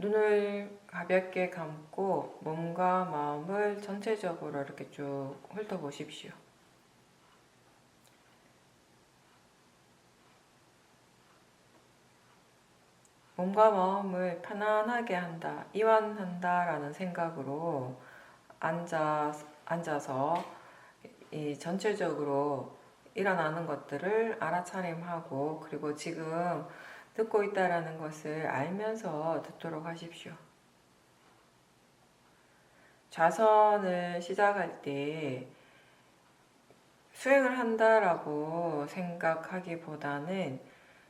눈을 가볍게 감고 몸과 마음을 전체적으로 이렇게 쭉 훑어보십시오. 몸과 마음을 편안하게 한다, 이완한다 라는 생각으로 앉아서 이 전체적으로 일어나는 것들을 알아차림하고, 그리고 지금 듣고 있다라는 것을 알면서 듣도록 하십시오. 좌선을 시작할 때 수행을 한다라고 생각하기보다는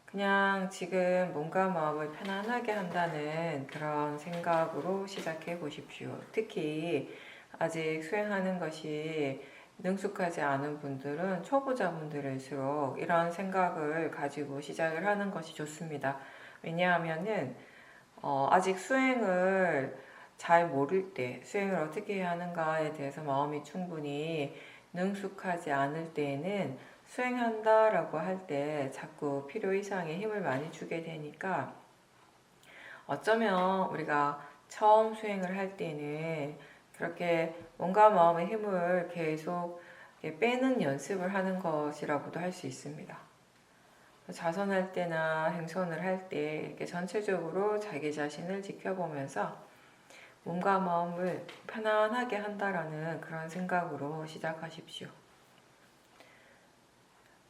그냥 지금 몸과 마음을 편안하게 한다는 그런 생각으로 시작해 보십시오. 특히 아직 수행하는 것이 능숙하지 않은 분들은, 초보자분들일수록 이런 생각을 가지고 시작을 하는 것이 좋습니다. 왜냐하면은 아직 수행을 잘 모를 때, 수행을 어떻게 해야 하는가에 대해서 마음이 충분히 능숙하지 않을 때에는 수행한다라고 할 때 자꾸 필요 이상의 힘을 많이 주게 되니까, 어쩌면 우리가 처음 수행을 할 때는 그렇게 몸과 마음의 힘을 계속 빼는 연습을 하는 것이라고도 할 수 있습니다. 자선할 때나 행선을 할 때 이렇게 전체적으로 자기 자신을 지켜보면서 몸과 마음을 편안하게 한다라는 그런 생각으로 시작하십시오.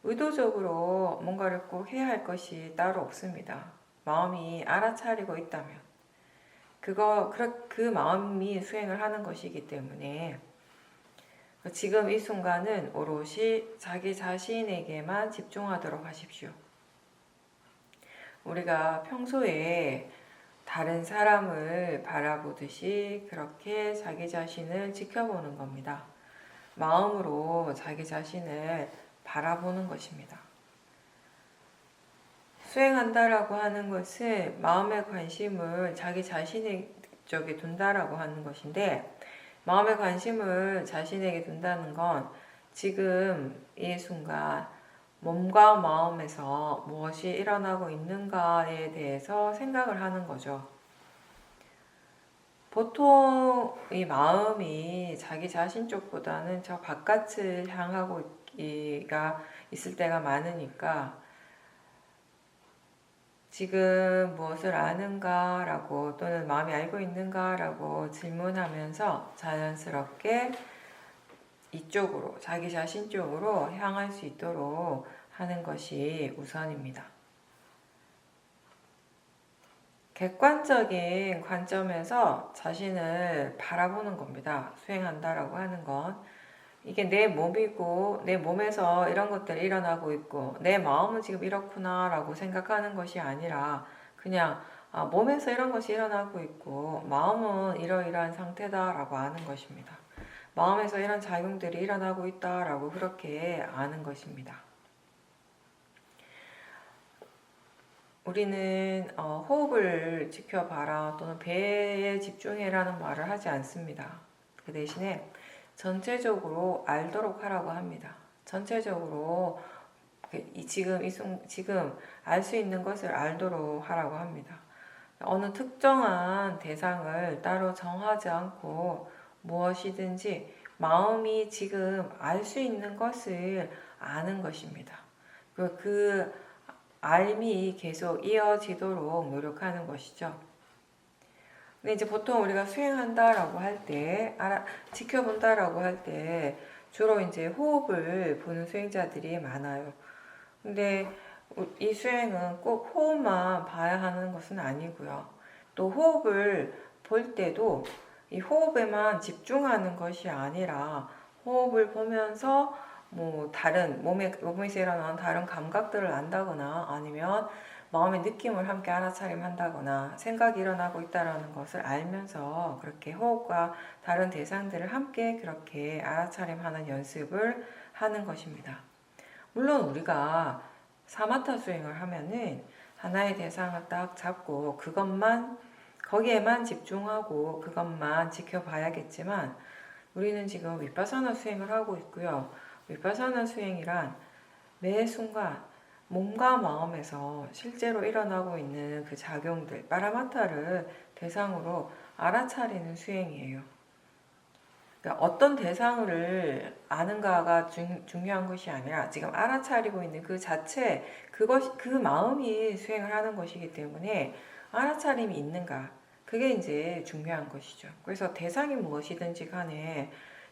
의도적으로 뭔가를 꼭 해야 할 것이 따로 없습니다. 마음이 알아차리고 있다면 그 마음이 수행을 하는 것이기 때문에, 지금 이 순간은 오롯이 자기 자신에게만 집중하도록 하십시오. 우리가 평소에 다른 사람을 바라보듯이 그렇게 자기 자신을 지켜보는 겁니다. 마음으로 자기 자신을 바라보는 것입니다. 수행한다라고 하는 것은 마음의 관심을 자기 자신의 쪽에 둔다라고 하는 것인데, 마음의 관심을 자신에게 둔다는 건 지금 이 순간 몸과 마음에서 무엇이 일어나고 있는가에 대해서 생각을 하는 거죠. 보통 이 마음이 자기 자신 쪽보다는 저 바깥을 향하고 있을 때가 많으니까, 지금 무엇을 아는가 라고, 또는 마음이 알고 있는가 라고 질문하면서 자연스럽게 이쪽으로, 자기 자신 쪽으로 향할 수 있도록 하는 것이 우선입니다. 객관적인 관점에서 자신을 바라보는 겁니다. 수행한다라고 하는 건 이게 내 몸이고, 내 몸에서 이런 것들이 일어나고 있고, 내 마음은 지금 이렇구나 라고 생각하는 것이 아니라, 그냥 몸에서 이런 것이 일어나고 있고 마음은 이러이러한 상태다 라고 아는 것입니다. 마음에서 이런 작용들이 일어나고 있다 라고 그렇게 아는 것입니다. 우리는 호흡을 지켜봐라 또는 배에 집중해라는 말을 하지 않습니다. 그 대신에 전체적으로 알도록 하라고 합니다. 전체적으로 지금 알 수 있는 것을 알도록 하라고 합니다. 어느 특정한 대상을 따로 정하지 않고 무엇이든지 마음이 지금 알 수 있는 것을 아는 것입니다. 그 알미 계속 이어지도록 노력하는 것이죠. 근데 이제 보통 우리가 수행한다라고 할 때, 지켜본다라고 할 때 주로 이제 호흡을 보는 수행자들이 많아요. 근데 이 수행은 꼭 호흡만 봐야 하는 것은 아니고요. 또 호흡을 볼 때도 이 호흡에만 집중하는 것이 아니라, 호흡을 보면서 다른 몸에서 일어나는 다른 감각들을 안다거나, 아니면 마음의 느낌을 함께 알아차림한다거나, 생각이 일어나고 있다는 것을 알면서 그렇게 호흡과 다른 대상들을 함께 그렇게 알아차림하는 연습을 하는 것입니다. 물론 우리가 사마타 수행을 하면은 하나의 대상을 딱 잡고 거기에만 집중하고 그것만 지켜봐야겠지만, 우리는 지금 위파사나 수행을 하고 있고요. 위파사나 수행이란 매 순간 몸과 마음에서 실제로 일어나고 있는 그 작용들, 파라마타를 대상으로 알아차리는 수행이에요. 그러니까 어떤 대상을 아는가가 중요한 것이 아니라 지금 알아차리고 있는 그 자체, 그 마음이 수행을 하는 것이기 때문에 알아차림이 있는가, 그게 이제 중요한 것이죠. 그래서 대상이 무엇이든지 간에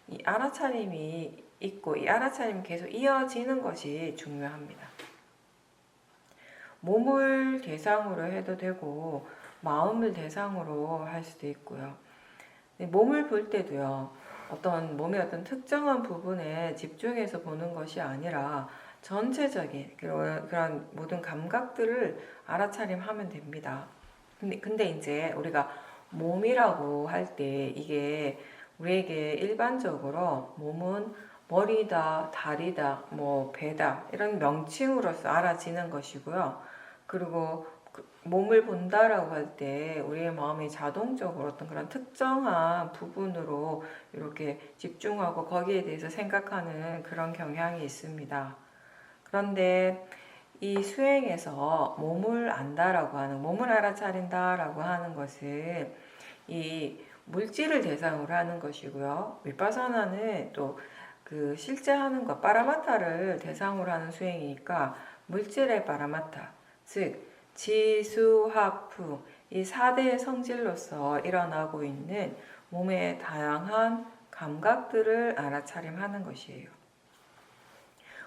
이 알아차림이 있고 이 알아차림이 계속 이어지는 것이 중요합니다. 몸을 대상으로 해도 되고 마음을 대상으로 할 수도 있고요. 몸을 볼 때도요, 몸의 어떤 특정한 부분에 집중해서 보는 것이 아니라 전체적인 그런 모든 감각들을 알아차림하면 됩니다. 근데 이제 우리가 몸이라고 할 때 이게 우리에게 일반적으로 몸은 머리다, 다리다, 배다 이런 명칭으로서 알아지는 것이고요. 그리고 몸을 본다라고 할 때 우리의 마음이 자동적으로 어떤 그런 특정한 부분으로 이렇게 집중하고 거기에 대해서 생각하는 그런 경향이 있습니다. 그런데 이 수행에서 몸을 안다라고 하는, 몸을 알아차린다라고 하는 것은 이 물질을 대상으로 하는 것이고요. 위파사나는 또 그 실제 하는 것, 파라마타를 대상으로 하는 수행이니까 물질의 파라마타, 즉 지수하프, 이 4대의 성질로서 일어나고 있는 몸의 다양한 감각들을 알아차림하는 것이에요.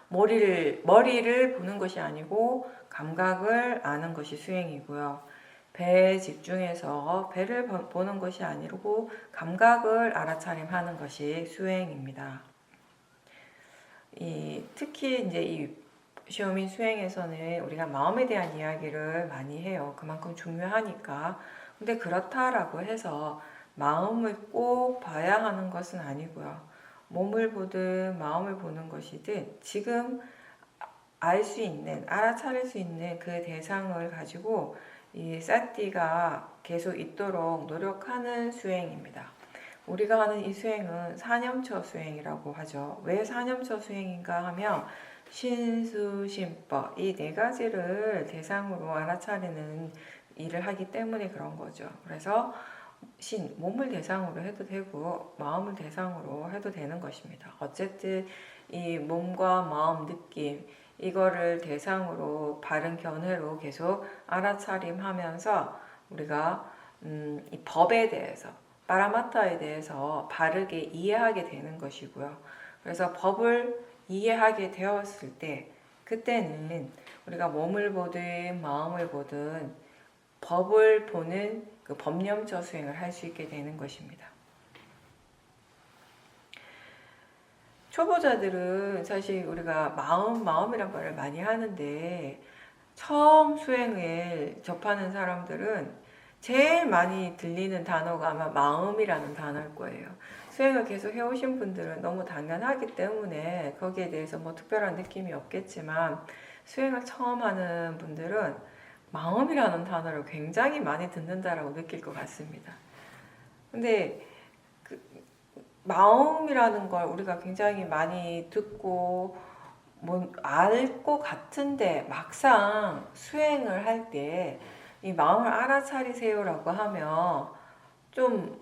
머리를 보는 것이 아니고 감각을 아는 것이 수행이고요. 배에 집중해서 배를 보는 것이 아니고 감각을 알아차림하는 것이 수행입니다. 특히 이제 이 시오민 수행에서는 우리가 마음에 대한 이야기를 많이 해요. 그만큼 중요하니까. 근데 그렇다라고 해서 마음을 꼭 봐야 하는 것은 아니고요. 몸을 보든 마음을 보는 것이든 지금 알 수 있는, 알아차릴 수 있는 그 대상을 가지고 이 사띠가 계속 있도록 노력하는 수행입니다. 우리가 하는 이 수행은 사념처 수행이라고 하죠. 왜 사념처 수행인가 하면 신수심법, 이 네 가지를 대상으로 알아차리는 일을 하기 때문에 그런 거죠. 그래서 몸을 대상으로 해도 되고 마음을 대상으로 해도 되는 것입니다. 어쨌든 이 몸과 마음, 느낌 이거를 대상으로 바른 견해로 계속 알아차림하면서 우리가 이 법에 대해서, 파라마타에 대해서 바르게 이해하게 되는 것이고요. 그래서 법을 이해하게 되었을 때 그때는 우리가 몸을 보든 마음을 보든 법을 보는 그 법념처 수행을 할 수 있게 되는 것입니다. 초보자들은 사실 우리가 마음이란 말을 많이 하는데 처음 수행을 접하는 사람들은 제일 많이 들리는 단어가 아마 마음이라는 단어일 거예요. 수행을 계속 해오신 분들은 너무 당연하기 때문에 거기에 대해서 특별한 느낌이 없겠지만 수행을 처음 하는 분들은 마음이라는 단어를 굉장히 많이 듣는다라고 느낄 것 같습니다. 근데 그 마음이라는 걸 우리가 굉장히 많이 듣고 알 것 같은데 막상 수행을 할 때 이 마음을 알아차리세요라고 하면 좀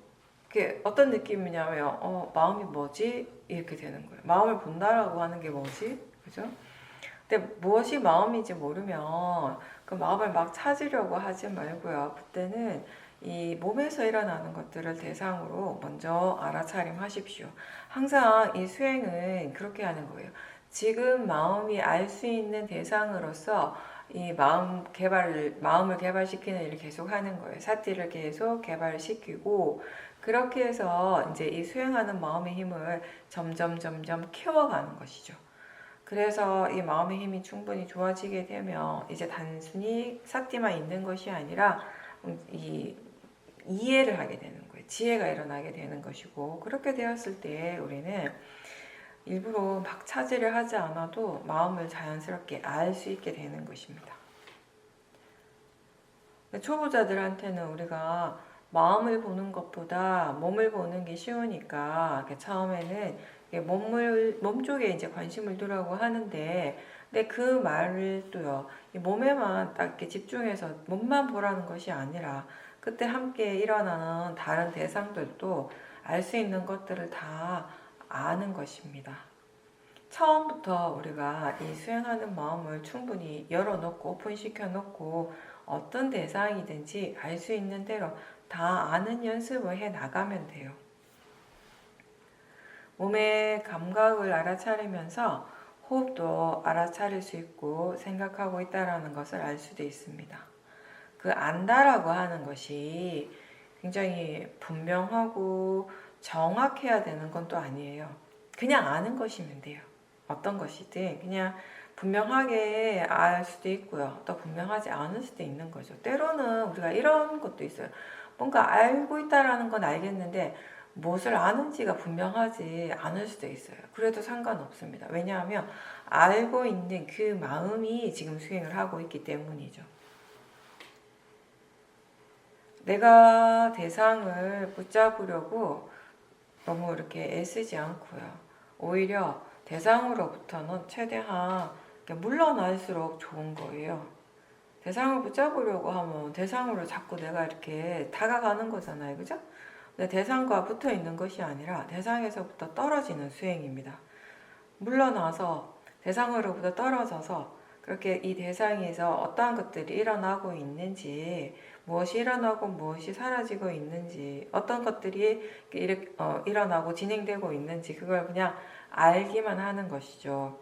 이렇게 어떤 느낌이냐면 마음이 뭐지? 이렇게 되는 거예요. 마음을 본다라고 하는 게 뭐지? 그죠? 근데 무엇이 마음인지 모르면 그 마음을 막 찾으려고 하지 말고요. 그때는 이 몸에서 일어나는 것들을 대상으로 먼저 알아차림하십시오. 항상 이 수행은 그렇게 하는 거예요. 지금 마음이 알 수 있는 대상으로서 이 마음을 개발시키는 일을 계속 하는 거예요. 사티를 계속 개발시키고 그렇게 해서 이제 이 수행하는 마음의 힘을 점점 키워가는 것이죠. 그래서 이 마음의 힘이 충분히 좋아지게 되면 이제 단순히 사띠만 있는 것이 아니라 이해를 하게 되는 거예요. 지혜가 일어나게 되는 것이고 그렇게 되었을 때 우리는 일부러 막 찾으려 하지 않아도 마음을 자연스럽게 알 수 있게 되는 것입니다. 초보자들한테는 우리가 마음을 보는 것보다 몸을 보는 게 쉬우니까 처음에는 몸 쪽에 이제 관심을 두라고 하는데, 근데 그 말을 또요, 이 몸에만 딱 이렇게 집중해서 몸만 보라는 것이 아니라, 그때 함께 일어나는 다른 대상들도 알 수 있는 것들을 다 아는 것입니다. 처음부터 우리가 이 수행하는 마음을 충분히 열어놓고 오픈시켜 놓고 어떤 대상이든지 알 수 있는 대로 다 아는 연습을 해 나가면 돼요. 몸의 감각을 알아차리면서 호흡도 알아차릴 수 있고 생각하고 있다는 것을 알 수도 있습니다. 그 안다라고 하는 것이 굉장히 분명하고 정확해야 되는 건 또 아니에요. 그냥 아는 것이면 돼요. 어떤 것이든 그냥 분명하게 알 수도 있고요. 또 분명하지 않을 수도 있는 거죠. 때로는 우리가 이런 것도 있어요. 뭔가 알고 있다라는 건 알겠는데 무엇을 아는지가 분명하지 않을 수도 있어요. 그래도 상관없습니다. 왜냐하면 알고 있는 그 마음이 지금 수행을 하고 있기 때문이죠. 내가 대상을 붙잡으려고 너무 이렇게 애쓰지 않고요. 오히려 대상으로부터는 최대한 물러날수록 좋은 거예요. 대상을 붙잡으려고 하면 대상으로 자꾸 내가 이렇게 다가가는 거잖아요. 그죠? 근데 대상과 붙어 있는 것이 아니라 대상에서부터 떨어지는 수행입니다. 물러나서 대상으로부터 떨어져서 그렇게 이 대상에서 어떠한 것들이 일어나고 있는지, 무엇이 일어나고 무엇이 사라지고 있는지, 어떤 것들이 일어나고 진행되고 있는지 그걸 그냥 알기만 하는 것이죠.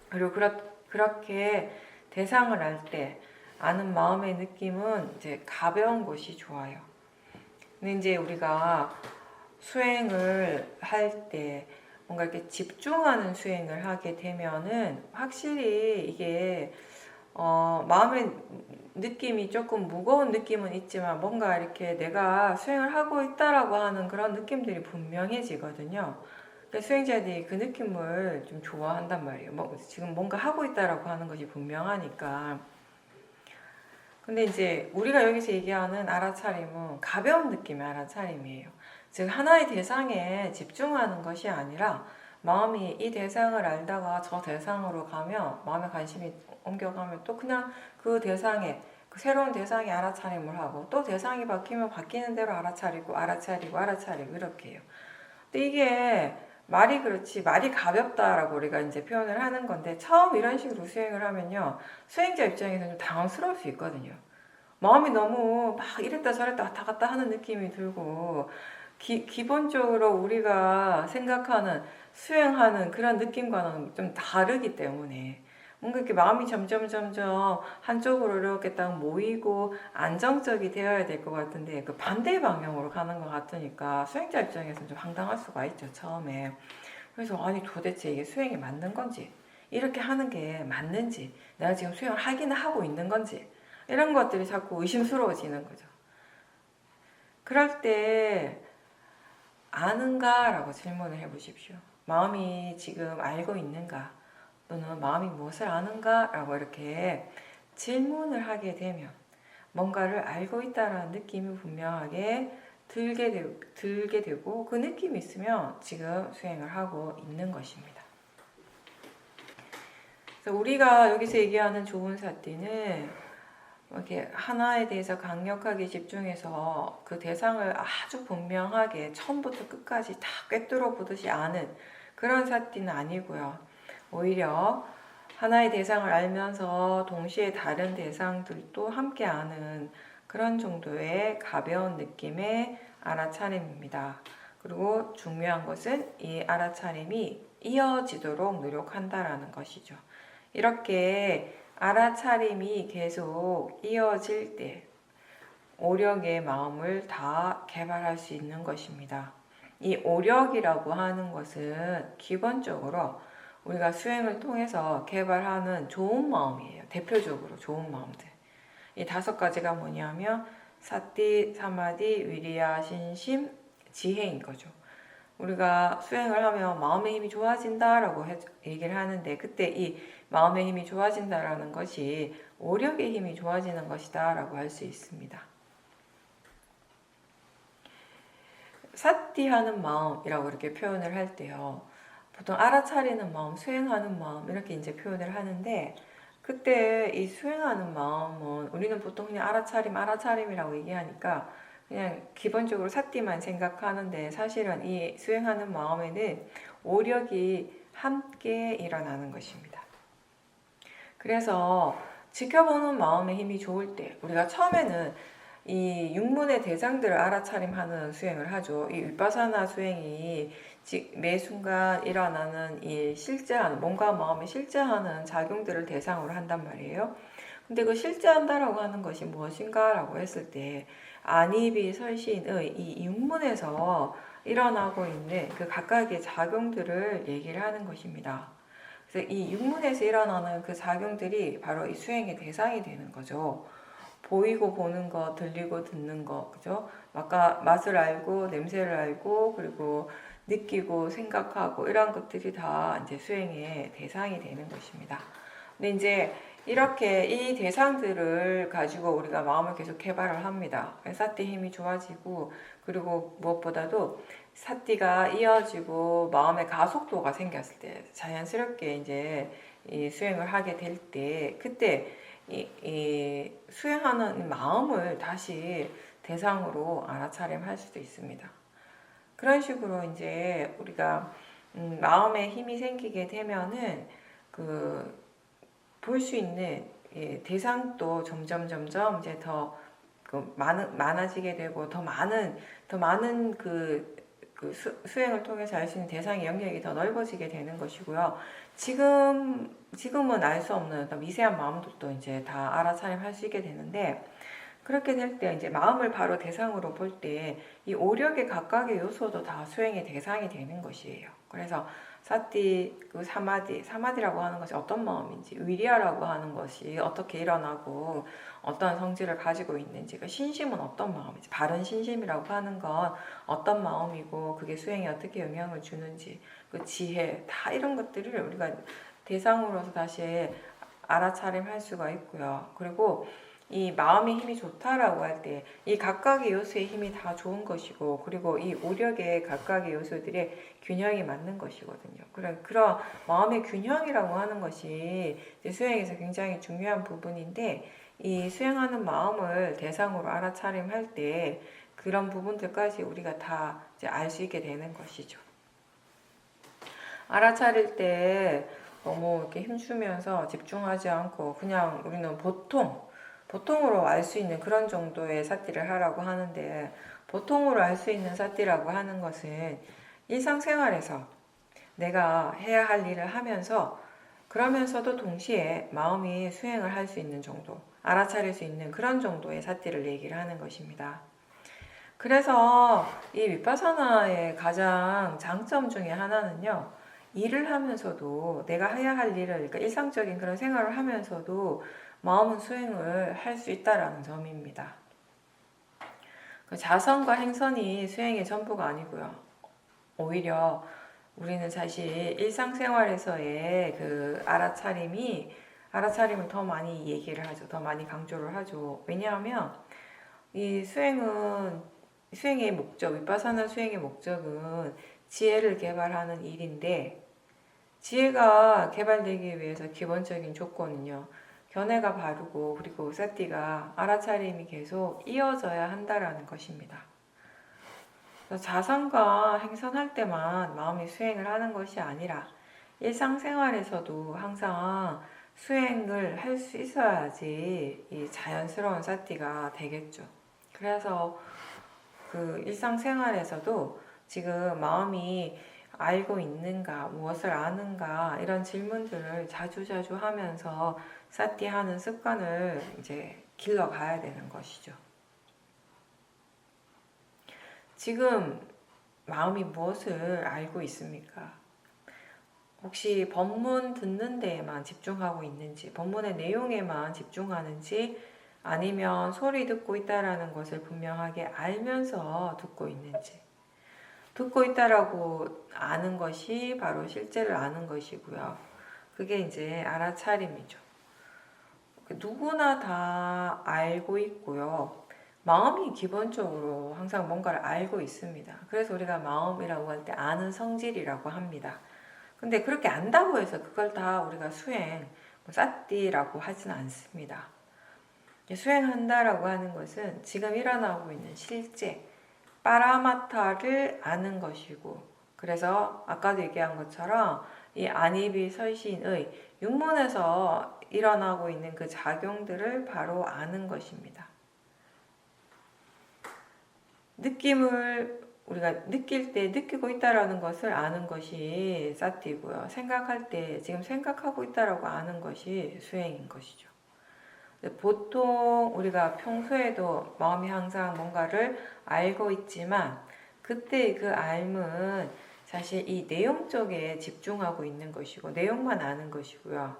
그리고 그렇게 대상을 알 때 아는 마음의 느낌은 이제 가벼운 것이 좋아요. 근데 이제 우리가 수행을 할 때 뭔가 이렇게 집중하는 수행을 하게 되면은 확실히 이게 마음의 느낌이 조금 무거운 느낌은 있지만 뭔가 이렇게 내가 수행을 하고 있다라고 하는 그런 느낌들이 분명해지거든요. 수행자들이 그 느낌을 좀 좋아한단 말이에요. 지금 뭔가 하고 있다라고 하는 것이 분명하니까. 근데 이제 우리가 여기서 얘기하는 알아차림은 가벼운 느낌의 알아차림이에요. 즉 하나의 대상에 집중하는 것이 아니라 마음이 이 대상을 알다가 저 대상으로 가면 마음의 관심이 옮겨가면 또 그냥 그 대상에 그 새로운 대상에 알아차림을 하고 또 대상이 바뀌면 바뀌는 대로 알아차리고 이렇게 해요. 근데 이게 말이 그렇지 말이 가볍다라고 우리가 이제 표현을 하는 건데 처음 이런 식으로 수행을 하면요 수행자 입장에서는 좀 당황스러울 수 있거든요. 마음이 너무 막 이랬다 저랬다 왔다 갔다 하는 느낌이 들고 기본적으로 우리가 생각하는 수행하는 그런 느낌과는 좀 다르기 때문에 뭔가 이렇게 마음이 점점 한쪽으로 이렇게 딱 모이고 안정적이 되어야 될 것 같은데 그 반대 방향으로 가는 것 같으니까 수행자 입장에서는 좀 황당할 수가 있죠 처음에. 그래서 아니 도대체 이게 수행이 맞는 건지 이렇게 하는 게 맞는지 내가 지금 수행을 하기는 하고 있는 건지 이런 것들이 자꾸 의심스러워지는 거죠. 그럴 때 아는가? 라고 질문을 해보십시오. 마음이 지금 알고 있는가? 또는 마음이 무엇을 아는가? 라고 이렇게 질문을 하게 되면 뭔가를 알고 있다는 느낌이 분명하게 들게 되고 그 느낌이 있으면 지금 수행을 하고 있는 것입니다. 그래서 우리가 여기서 얘기하는 좋은 사띠는 이렇게 하나에 대해서 강력하게 집중해서 그 대상을 아주 분명하게 처음부터 끝까지 다 꿰뚫어 보듯이 아는 그런 사띠는 아니고요. 오히려 하나의 대상을 알면서 동시에 다른 대상들도 함께 아는 그런 정도의 가벼운 느낌의 알아차림입니다. 그리고 중요한 것은 이 알아차림이 이어지도록 노력한다라는 것이죠. 이렇게 알아차림이 계속 이어질 때 오력의 마음을 다 개발할 수 있는 것입니다. 이 오력이라고 하는 것은 기본적으로 우리가 수행을 통해서 개발하는 좋은 마음이에요. 대표적으로 좋은 마음들. 이 5가지가 뭐냐면 사띠, 사마디, 위리야, 신심, 지혜인 거죠. 우리가 수행을 하면 마음의 힘이 좋아진다라고 얘기를 하는데 그때 이 마음의 힘이 좋아진다라는 것이 오력의 힘이 좋아지는 것이다 라고 할 수 있습니다. 사띠하는 마음이라고 이렇게 표현을 할 때요. 보통 알아차리는 마음, 수행하는 마음 이렇게 이제 표현을 하는데 그때 이 수행하는 마음은 우리는 보통 그냥 알아차림이라고 얘기하니까 그냥 기본적으로 삿띠만 생각하는데 사실은 이 수행하는 마음에는 오력이 함께 일어나는 것입니다. 그래서 지켜보는 마음의 힘이 좋을 때 우리가 처음에는 이 육문의 대상들을 알아차림하는 수행을 하죠. 이 윗바사나 수행이 매 순간 일어나는 이 실제하는 몸과 마음이 실제하는 작용들을 대상으로 한단 말이에요. 근데 그 실제한다라고 하는 것이 무엇인가라고 했을 때 안이비 설신의 이 육문에서 일어나고 있는 그 각각의 작용들을 얘기를 하는 것입니다. 그래서 이 육문에서 일어나는 그 작용들이 바로 이 수행의 대상이 되는 거죠. 보이고 보는 거, 들리고 듣는 거, 그죠? 아까 맛을 알고, 냄새를 알고, 그리고 느끼고, 생각하고, 이런 것들이 다 이제 수행의 대상이 되는 것입니다. 근데 이제 이렇게 이 대상들을 가지고 우리가 마음을 계속 개발을 합니다. 사띠 힘이 좋아지고, 그리고 무엇보다도 사띠가 이어지고, 마음의 가속도가 생겼을 때, 자연스럽게 이제 이 수행을 하게 될 때, 그때 이 수행하는 마음을 다시 대상으로 알아차림할 수도 있습니다. 그런 식으로 이제 우리가 마음에 힘이 생기게 되면은 그 볼 수 있는 대상도 점점 이제 더 많아지게 되고 더 많은 수행을 통해서 알 수 있는 대상의 영역이 더 넓어지게 되는 것이고요. 지금은 알 수 없는 미세한 마음들도 이제 다 알아차림할 수 있게 되는데 그렇게 될 때 이제 마음을 바로 대상으로 볼 때 이 오력의 각각의 요소도 다 수행의 대상이 되는 것이에요. 그래서 사띠, 사마디라고 하는 것이 어떤 마음인지, 위리아라고 하는 것이 어떻게 일어나고 어떤 성질을 가지고 있는지, 그 신심은 어떤 마음인지, 바른 신심이라고 하는 건 어떤 마음이고 그게 수행에 어떻게 영향을 주는지, 그 지혜, 다 이런 것들을 우리가 대상으로서 다시 알아차림할 수가 있고요. 그리고 이 마음의 힘이 좋다라고 할 때 이 각각의 요소의 힘이 다 좋은 것이고 그리고 이 오력의 각각의 요소들의 균형이 맞는 것이거든요. 그런 마음의 균형이라고 하는 것이 수행에서 굉장히 중요한 부분인데 이 수행하는 마음을 대상으로 알아차림할 때 그런 부분들까지 우리가 다 알 수 있게 되는 것이죠. 알아차릴 때 너무 이렇게 힘주면서 집중하지 않고 그냥 우리는 보통으로 알 수 있는 그런 정도의 사띠를 하라고 하는데 보통으로 알 수 있는 사띠라고 하는 것은 일상생활에서 내가 해야 할 일을 하면서 그러면서도 동시에 마음이 수행을 할 수 있는 정도, 알아차릴 수 있는 그런 정도의 사띠를 얘기를 하는 것입니다. 그래서 이 윗바사나의 가장 장점 중에 하나는요. 일을 하면서도 내가 해야 할 일을 그러니까 일상적인 그런 생활을 하면서도 마음은 수행을 할 수 있다라는 점입니다. 그 자선과 행선이 수행의 전부가 아니고요. 오히려 우리는 사실 일상생활에서의 그 알아차림을 더 많이 얘기를 하죠. 더 많이 강조를 하죠. 왜냐하면 이 수행의 목적, 윗바사나 수행의 목적은 지혜를 개발하는 일인데 지혜가 개발되기 위해서 기본적인 조건은요. 견해가 바르고 그리고 사띠가 알아차림이 계속 이어져야 한다라는 것입니다. 자선과 행선할 때만 마음이 수행을 하는 것이 아니라 일상생활에서도 항상 수행을 할 수 있어야지 이 자연스러운 사띠가 되겠죠. 그래서 그 일상생활에서도 지금 마음이 알고 있는가, 무엇을 아는가 이런 질문들을 자주자주 하면서 사띠하는 습관을 이제 길러가야 되는 것이죠. 지금 마음이 무엇을 알고 있습니까? 혹시 법문 듣는 데에만 집중하고 있는지, 법문의 내용에만 집중하는지, 아니면 소리 듣고 있다라는 것을 분명하게 알면서 듣고 있는지. 듣고 있다라고 아는 것이 바로 실제를 아는 것이고요. 그게 이제 알아차림이죠. 누구나 다 알고 있고요. 마음이 기본적으로 항상 뭔가를 알고 있습니다. 그래서 우리가 마음이라고 할 때 아는 성질이라고 합니다. 근데 그렇게 안다고 해서 그걸 다 우리가 수행, 사띠라고 하지는 않습니다. 수행한다라고 하는 것은 지금 일어나고 있는 실제 빠라마타를 아는 것이고, 그래서 아까도 얘기한 것처럼 이 안이비설신의 육문에서 일어나고 있는 그 작용들을 바로 아는 것입니다. 느낌을 우리가 느낄 때 느끼고 있다라는 것을 아는 것이 사띠고요. 생각할 때 지금 생각하고 있다라고 아는 것이 수행인 것이죠. 보통 우리가 평소에도 마음이 항상 뭔가를 알고 있지만 그때 그 알은 사실 이 내용 쪽에 집중하고 있는 것이고 내용만 아는 것이고요.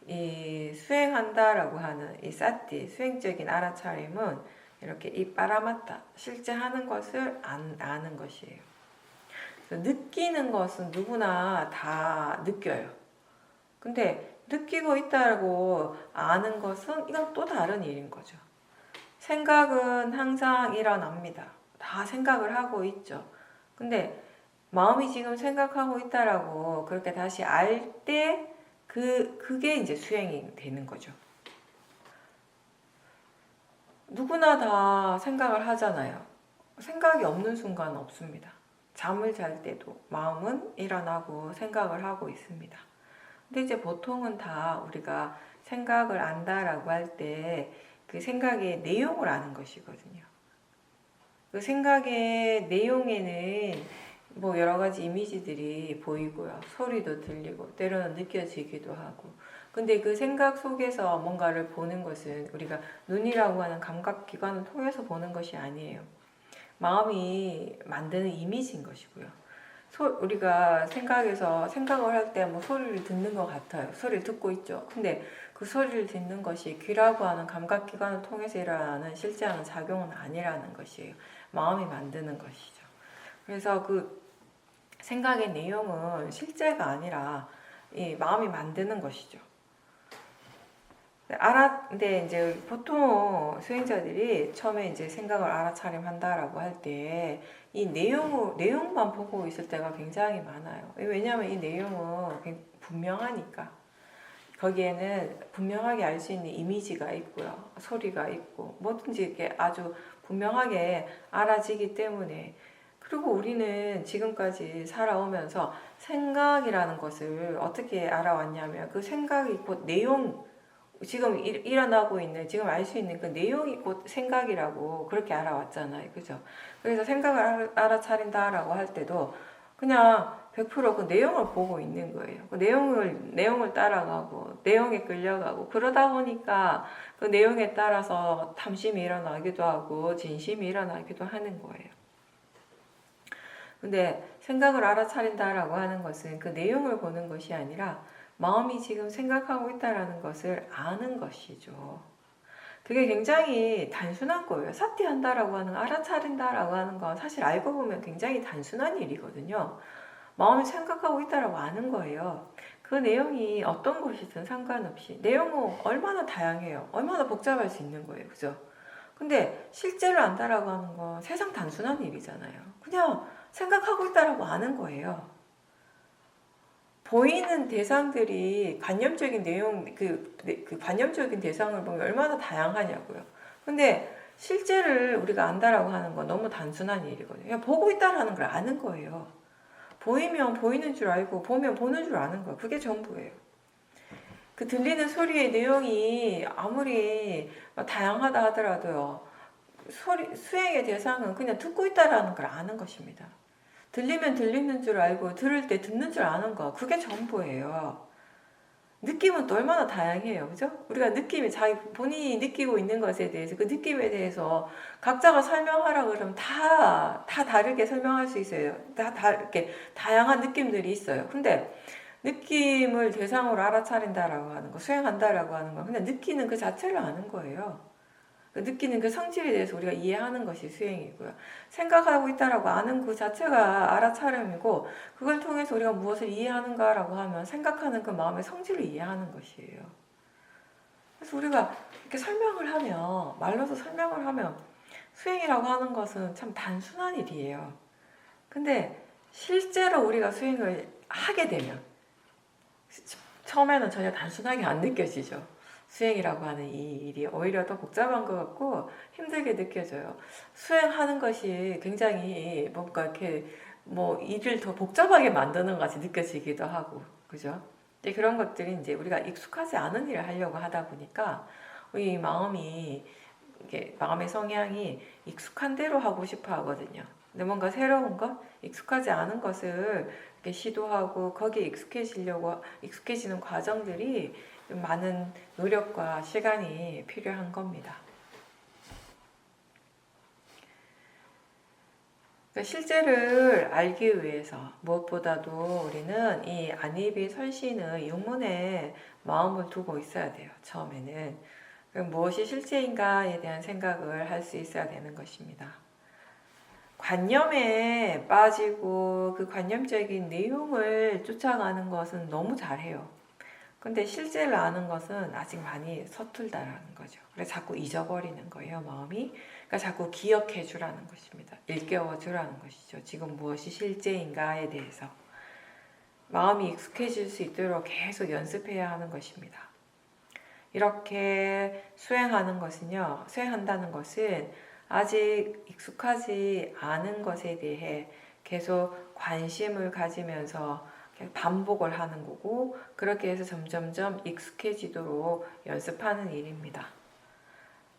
이 수행한다라고 하는 이 사띠, 수행적인 알아차림은 이렇게 이 빠라마타, 실제 하는 것을 아는 것이에요. 느끼는 것은 누구나 다 느껴요. 근데 느끼고 있다고 아는 것은 이건 또 다른 일인 거죠. 생각은 항상 일어납니다. 다 생각을 하고 있죠. 근데 마음이 지금 생각하고 있다라고 그렇게 다시 알 때 그게 이제 수행이 되는 거죠. 누구나 다 생각을 하잖아요. 생각이 없는 순간은 없습니다. 잠을 잘 때도 마음은 일어나고 생각을 하고 있습니다. 근데 이제 보통은 다 우리가 생각을 안다라고 할 때 그 생각의 내용을 아는 것이거든요. 그 생각의 내용에는 뭐 여러 가지 이미지들이 보이고요. 소리도 들리고 때로는 느껴지기도 하고. 근데 그 생각 속에서 뭔가를 보는 것은 우리가 눈이라고 하는 감각기관을 통해서 보는 것이 아니에요. 마음이 만드는 이미지인 것이고요. 우리가 생각을 할 때 뭐 소리를 듣는 것 같아요. 소리를 듣고 있죠. 근데 그 소리를 듣는 것이 귀라고 하는 감각기관을 통해서 일어나는 실제하는 작용은 아니라는 것이에요. 마음이 만드는 것이죠. 그래서 그 생각의 내용은 실제가 아니라 이 마음이 만드는 것이죠. 근데 이제 보통 수행자들이 처음에 이제 생각을 알아차림한다라고 할 때 이 내용만 보고 있을 때가 굉장히 많아요. 왜냐하면 이 내용은 분명하니까. 거기에는 분명하게 알 수 있는 이미지가 있고요. 소리가 있고 뭐든지 이렇게 아주 분명하게 알아지기 때문에. 그리고 우리는 지금까지 살아오면서 생각이라는 것을 어떻게 알아왔냐면 그 생각이 곧 내용, 지금 일어나고 있는, 지금 알 수 있는 그 내용이 곧 생각이라고 그렇게 알아왔잖아요. 그죠? 그래서 생각을 알아차린다라고 할 때도 그냥 100%그 내용을 보고 있는 거예요. 그 내용을 따라가고, 내용에 끌려가고, 그러다 보니까 그 내용에 따라서 탐심이 일어나기도 하고, 진심이 일어나기도 하는 거예요. 근데 생각을 알아차린다라고 하는 것은 그 내용을 보는 것이 아니라 마음이 지금 생각하고 있다라는 것을 아는 것이죠. 그게 굉장히 단순한 거예요. 사티한다라고 하는, 알아차린다라고 하는 건 사실 알고 보면 굉장히 단순한 일이거든요. 마음이 생각하고 있다라고 아는 거예요. 그 내용이 어떤 것이든 상관없이 내용은 얼마나 다양해요. 얼마나 복잡할 수 있는 거예요. 그죠? 근데 실제로 안다라고 하는 건 세상 단순한 일이잖아요. 그냥 생각하고 있다라고 아는 거예요. 보이는 대상들이 관념적인 내용, 그 관념적인 대상을 보면 얼마나 다양하냐고요. 근데 실제를 우리가 안다라고 하는 건 너무 단순한 일이거든요. 그냥 보고 있다라는 걸 아는 거예요. 보이면 보이는 줄 알고 보면 보는 줄 아는 거예요. 그게 전부예요. 그 들리는 소리의 내용이 아무리 다양하다 하더라도요. 수행의 대상은 그냥 듣고 있다라는 걸 아는 것입니다. 들리면 들리는 줄 알고 들을 때 듣는 줄 아는 거, 그게 전부예요. 느낌은 또 얼마나 다양해요. 그죠? 우리가 느낌이 본인이 느끼고 있는 것에 대해서 그 느낌에 대해서 각자가 설명하라 그러면 다 다르게 설명할 수 있어요. 이렇게 다양한 느낌들이 있어요. 근데 느낌을 대상으로 알아차린다라고 하는 거, 수행한다라고 하는 건 그냥 느끼는 그 자체를 아는 거예요. 느끼는 그 성질에 대해서 우리가 이해하는 것이 수행이고요. 생각하고 있다라고 아는 그 자체가 알아차림이고, 그걸 통해서 우리가 무엇을 이해하는가라고 하면 생각하는 그 마음의 성질을 이해하는 것이에요. 그래서 우리가 이렇게 설명을 하면, 말로서 설명을 하면 수행이라고 하는 것은 참 단순한 일이에요. 근데 실제로 우리가 수행을 하게 되면 처음에는 전혀 단순하게 안 느껴지죠. 수행이라고 하는 이 일이 오히려 더 복잡한 것 같고 힘들게 느껴져요. 수행하는 것이 굉장히 뭔가 이렇게 뭐 일을 더 복잡하게 만드는 것 같이 느껴지기도 하고, 그죠? 이제 그런 것들이 이제 우리가 익숙하지 않은 일을 하려고 하다 보니까 이 마음이 이게 마음의 성향이 익숙한 대로 하고 싶어 하거든요. 근데 뭔가 새로운 것, 익숙하지 않은 것을 이렇게 시도하고 거기에 익숙해지는 과정들이 좀 많은 노력과 시간이 필요한 겁니다. 그러니까 실제를 알기 위해서 무엇보다도 우리는 이 안이비 설신의 육문에 마음을 두고 있어야 돼요. 처음에는. 무엇이 실제인가에 대한 생각을 할 수 있어야 되는 것입니다. 관념에 빠지고 그 관념적인 내용을 쫓아가는 것은 너무 잘해요. 근데 실제를 아는 것은 아직 많이 서툴다라는 거죠. 그래서 자꾸 잊어버리는 거예요, 마음이. 그러니까 자꾸 기억해 주라는 것입니다. 일깨워 주라는 것이죠. 지금 무엇이 실제인가에 대해서. 마음이 익숙해질 수 있도록 계속 연습해야 하는 것입니다. 이렇게 수행한다는 것은 아직 익숙하지 않은 것에 대해 계속 관심을 가지면서 반복을 하는 거고, 그렇게 해서 점점점 익숙해지도록 연습하는 일입니다.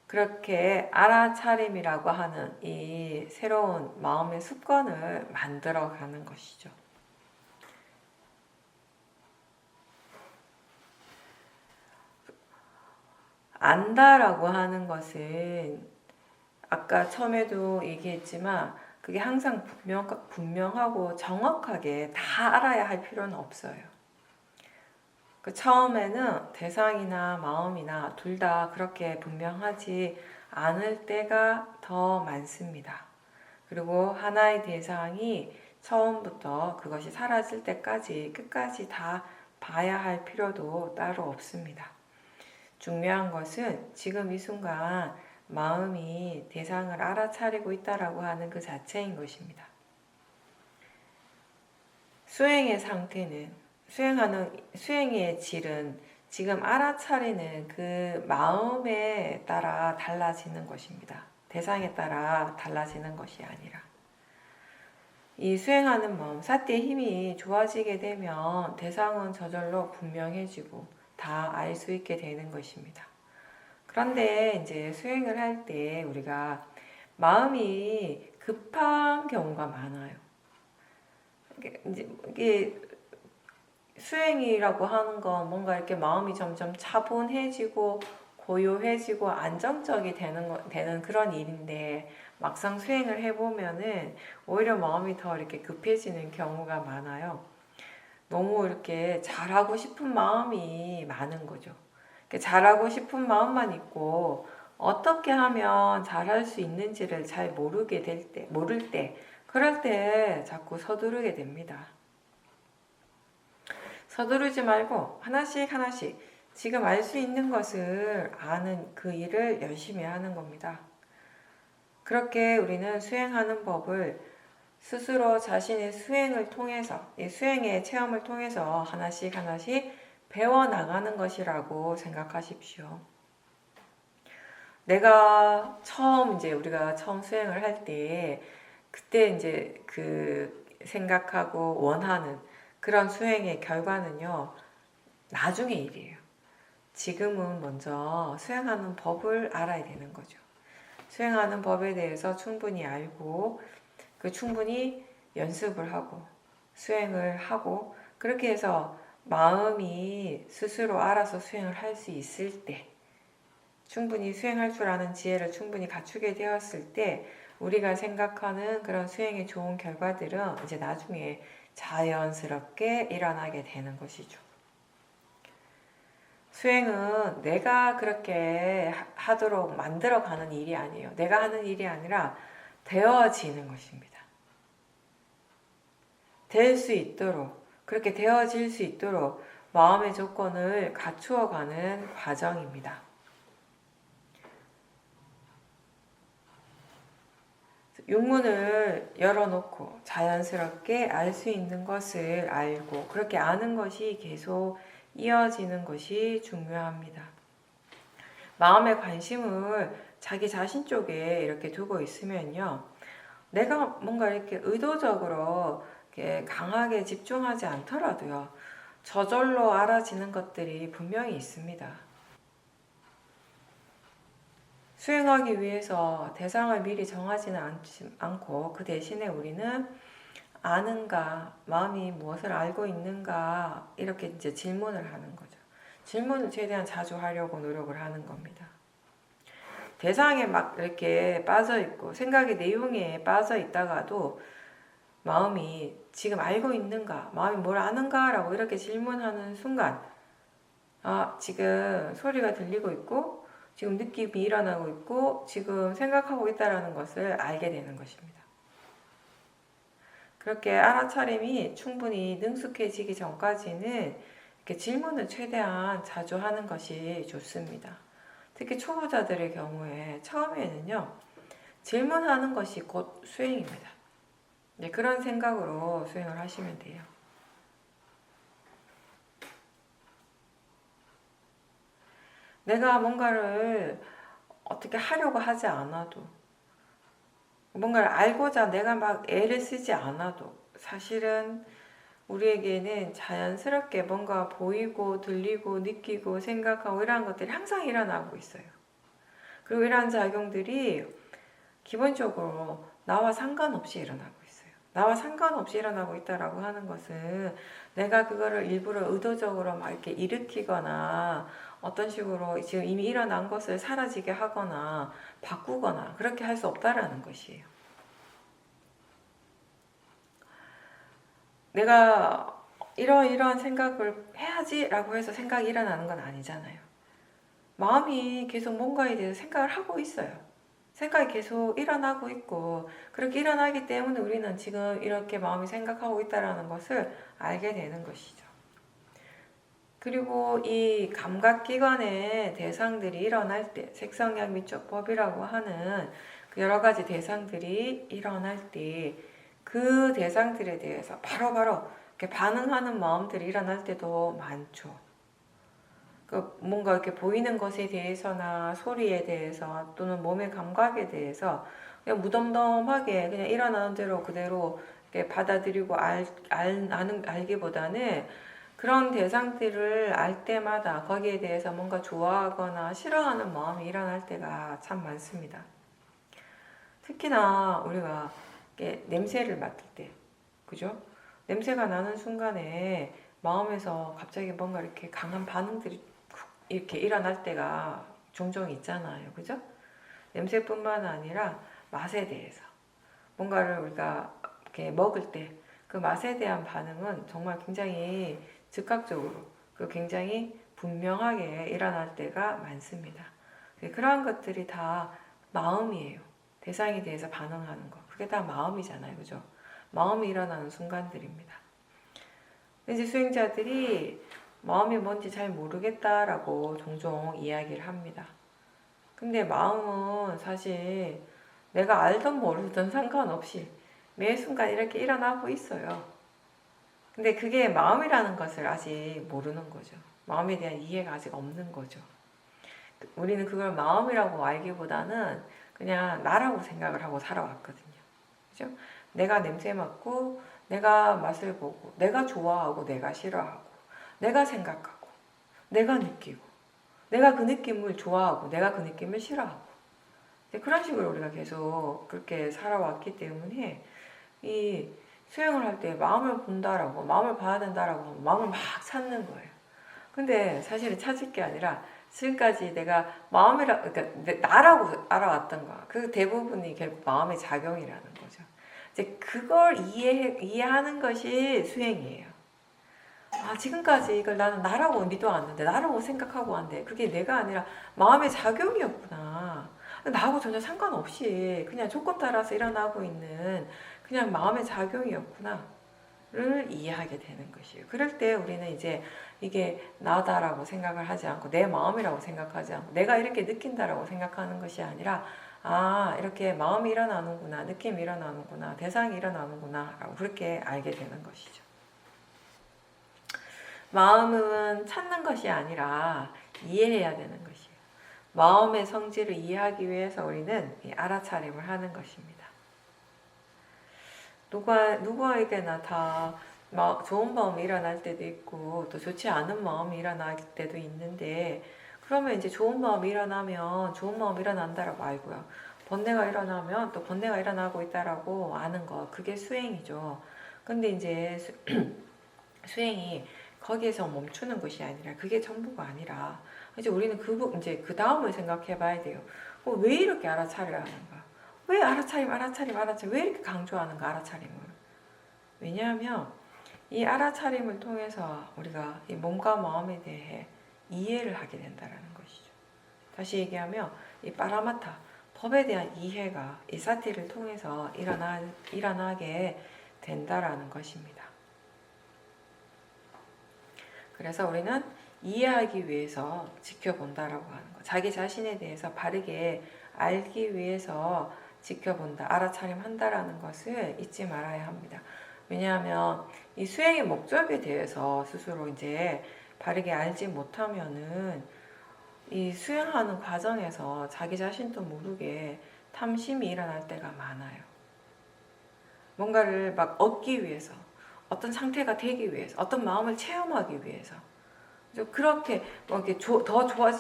그렇게 알아차림이라고 하는 이 새로운 마음의 습관을 만들어가는 것이죠. 안다라고 하는 것은 아까 처음에도 얘기했지만 그게 항상 분명하고 정확하게 다 알아야 할 필요는 없어요. 그 처음에는 대상이나 마음이나 둘 다 그렇게 분명하지 않을 때가 더 많습니다. 그리고 하나의 대상이 처음부터 그것이 사라질 때까지 끝까지 다 봐야 할 필요도 따로 없습니다. 중요한 것은 지금 이 순간 마음이 대상을 알아차리고 있다라고 하는 그 자체인 것입니다. 수행의 상태는, 수행의 질은 지금 알아차리는 그 마음에 따라 달라지는 것입니다. 대상에 따라 달라지는 것이 아니라. 이 수행하는 마음, 사띠의 힘이 좋아지게 되면 대상은 저절로 분명해지고 다 알 수 있게 되는 것입니다. 그런데 이제 수행을 할 때 우리가 마음이 급한 경우가 많아요. 이게 수행이라고 하는 건 뭔가 이렇게 마음이 점점 차분해지고 고요해지고 안정적이 되는 그런 일인데, 막상 수행을 해보면은 오히려 마음이 더 이렇게 급해지는 경우가 많아요. 너무 이렇게 잘하고 싶은 마음이 많은 거죠. 잘하고 싶은 마음만 있고 어떻게 하면 잘할 수 있는지를 잘 모를 때, 그럴 때 자꾸 서두르게 됩니다. 서두르지 말고 하나씩 지금 알 수 있는 것을 아는 그 일을 열심히 하는 겁니다. 그렇게 우리는 수행하는 법을 스스로 자신의 수행을 통해서, 이 수행의 체험을 통해서 하나씩 배워나가는 것이라고 생각하십시오. 우리가 처음 수행을 할 때, 그때 이제 그 생각하고 원하는 그런 수행의 결과는요, 나중의 일이에요. 지금은 먼저 수행하는 법을 알아야 되는 거죠. 수행하는 법에 대해서 충분히 알고, 충분히 연습을 하고, 수행을 하고, 그렇게 해서 마음이 스스로 알아서 수행을 할 수 있을 때, 충분히 수행할 줄 아는 지혜를 충분히 갖추게 되었을 때, 우리가 생각하는 그런 수행의 좋은 결과들은 이제 나중에 자연스럽게 일어나게 되는 것이죠. 수행은 내가 그렇게 하도록 만들어가는 일이 아니에요. 내가 하는 일이 아니라 되어지는 것입니다. 그렇게 되어질 수 있도록 마음의 조건을 갖추어가는 과정입니다. 육문을 열어놓고 자연스럽게 알 수 있는 것을 알고 그렇게 아는 것이 계속 이어지는 것이 중요합니다. 마음의 관심을 자기 자신 쪽에 이렇게 두고 있으면요. 내가 뭔가 이렇게 의도적으로 이렇게 강하게 집중하지 않더라도요. 저절로 알아지는 것들이 분명히 있습니다. 수행하기 위해서 대상을 미리 정하지는 않고 그 대신에 우리는 아는가, 마음이 무엇을 알고 있는가 이렇게 이제 질문을 하는 거죠. 질문을 최대한 자주 하려고 노력을 하는 겁니다. 대상에 막 이렇게 빠져 있고 생각의 내용에 빠져 있다가도 마음이 지금 알고 있는가, 마음이 뭘 아는가라고 이렇게 질문하는 순간 지금 소리가 들리고 있고 지금 느낌이 일어나고 있고 지금 생각하고 있다는 것을 알게 되는 것입니다. 그렇게 알아차림이 충분히 능숙해지기 전까지는 이렇게 질문을 최대한 자주 하는 것이 좋습니다. 특히 초보자들의 경우에 처음에는요, 질문하는 것이 곧 수행입니다. 네, 그런 생각으로 수행을 하시면 돼요. 내가 뭔가를 어떻게 하려고 하지 않아도 뭔가를 알고자 내가 막 애를 쓰지 않아도 사실은 우리에게는 자연스럽게 뭔가 보이고 들리고 느끼고 생각하고 이러한 것들이 항상 일어나고 있어요. 그리고 이러한 작용들이 기본적으로 나와 상관없이 일어나고 있어요. 나와 상관없이 일어나고 있다라고 하는 것은 내가 그거를 일부러 의도적으로 막 이렇게 일으키거나 어떤 식으로 지금 이미 일어난 것을 사라지게 하거나 바꾸거나 그렇게 할 수 없다라는 것이에요. 내가 이러이러한 생각을 해야지라고 해서 생각이 일어나는 건 아니잖아요. 마음이 계속 뭔가에 대해서 생각을 하고 있어요. 생각이 계속 일어나고 있고 그렇게 일어나기 때문에 우리는 지금 이렇게 마음이 생각하고 있다는 것을 알게 되는 것이죠. 그리고 이 감각기관의 대상들이 일어날 때 색성약 미적법이라고 하는 그 여러 가지 대상들이 일어날 때 그 대상들에 대해서 바로바로 이렇게 반응하는 마음들이 일어날 때도 많죠. 뭔가 이렇게 보이는 것에 대해서나 소리에 대해서 또는 몸의 감각에 대해서 그냥 무덤덤하게 그냥 일어나는 대로 그대로 이렇게 받아들이고 알기보다는 그런 대상들을 알 때마다 거기에 대해서 뭔가 좋아하거나 싫어하는 마음이 일어날 때가 참 많습니다. 특히나 우리가 냄새를 맡을 때, 그죠? 냄새가 나는 순간에 마음에서 갑자기 뭔가 이렇게 강한 반응들이 이렇게 일어날 때가 종종 있잖아요. 그죠? 냄새뿐만 아니라 맛에 대해서. 뭔가를 우리가 이렇게 먹을 때 그 맛에 대한 반응은 정말 굉장히 즉각적으로 그리고 굉장히 분명하게 일어날 때가 많습니다. 그러한 것들이 다 마음이에요. 대상에 대해서 반응하는 거. 그게 다 마음이잖아요. 그죠? 마음이 일어나는 순간들입니다. 이제 수행자들이 마음이 뭔지 잘 모르겠다라고 종종 이야기를 합니다. 근데 마음은 사실 내가 알던 모르던 상관없이 매 순간 이렇게 일어나고 있어요. 근데 그게 마음이라는 것을 아직 모르는 거죠. 마음에 대한 이해가 아직 없는 거죠. 우리는 그걸 마음이라고 알기보다는 그냥 나라고 생각을 하고 살아왔거든요. 그죠? 내가 냄새 맡고, 내가 맛을 보고, 내가 좋아하고, 내가 싫어하고, 내가 생각하고, 내가 느끼고, 내가 그 느낌을 좋아하고, 내가 그 느낌을 싫어하고. 그런 식으로 우리가 계속 그렇게 살아왔기 때문에 이 수행을 할 때 마음을 본다라고, 마음을 봐야 된다라고 하면 마음을 막 찾는 거예요. 근데 사실은 찾을 게 아니라 지금까지 내가 그러니까 나라고 알아왔던 거야. 그 대부분이 결국 마음의 작용이라는 거죠. 이제 그걸 이해하는 것이 수행이에요. 지금까지 이걸 나는 나라고 믿어왔는데, 나라고 생각하고 왔는데, 그게 내가 아니라 마음의 작용이었구나. 나하고 전혀 상관없이 그냥 조건 따라서 일어나고 있는 그냥 마음의 작용이었구나. 를 이해하게 되는 것이에요. 그럴 때 우리는 이제 이게 나다라고 생각을 하지 않고 내 마음이라고 생각하지 않고 내가 이렇게 느낀다라고 생각하는 것이 아니라 이렇게 마음이 일어나는구나, 느낌이 일어나는구나, 대상이 일어나는구나 라고 그렇게 알게 되는 것이죠. 마음은 찾는 것이 아니라 이해해야 되는 것이에요. 마음의 성질을 이해하기 위해서 우리는 알아차림을 하는 것입니다. 누구에게나 다 좋은 마음이 일어날 때도 있고 또 좋지 않은 마음이 일어날 때도 있는데, 그러면 이제 좋은 마음이 일어나면 좋은 마음이 일어난다라고 알고요. 번뇌가 일어나면 또 번뇌가 일어나고 있다라고 아는 거, 그게 수행이죠. 근데 이제 수행이 거기에서 멈추는 것이 아니라, 그게 전부가 아니라 이제 우리는 이제 그 다음을 생각해 봐야 돼요. 왜 이렇게 알아차려야 하는가? 왜 알아차림 왜 이렇게 강조하는가, 알아차림을? 왜냐하면 이 알아차림을 통해서 우리가 이 몸과 마음에 대해 이해를 하게 된다는 것이죠. 다시 얘기하면 이 파라마타, 법에 대한 이해가 이 사티를 통해서 일어나게 된다라는 것입니다. 그래서 우리는 이해하기 위해서 지켜본다라고 하는 것, 자기 자신에 대해서 바르게 알기 위해서 지켜본다, 알아차림한다라는 것을 잊지 말아야 합니다. 왜냐하면 이 수행의 목적에 대해서 스스로 이제 바르게 알지 못하면은 이 수행하는 과정에서 자기 자신도 모르게 탐심이 일어날 때가 많아요. 뭔가를 막 얻기 위해서, 어떤 상태가 되기 위해서, 어떤 마음을 체험하기 위해서, 그렇게 이렇게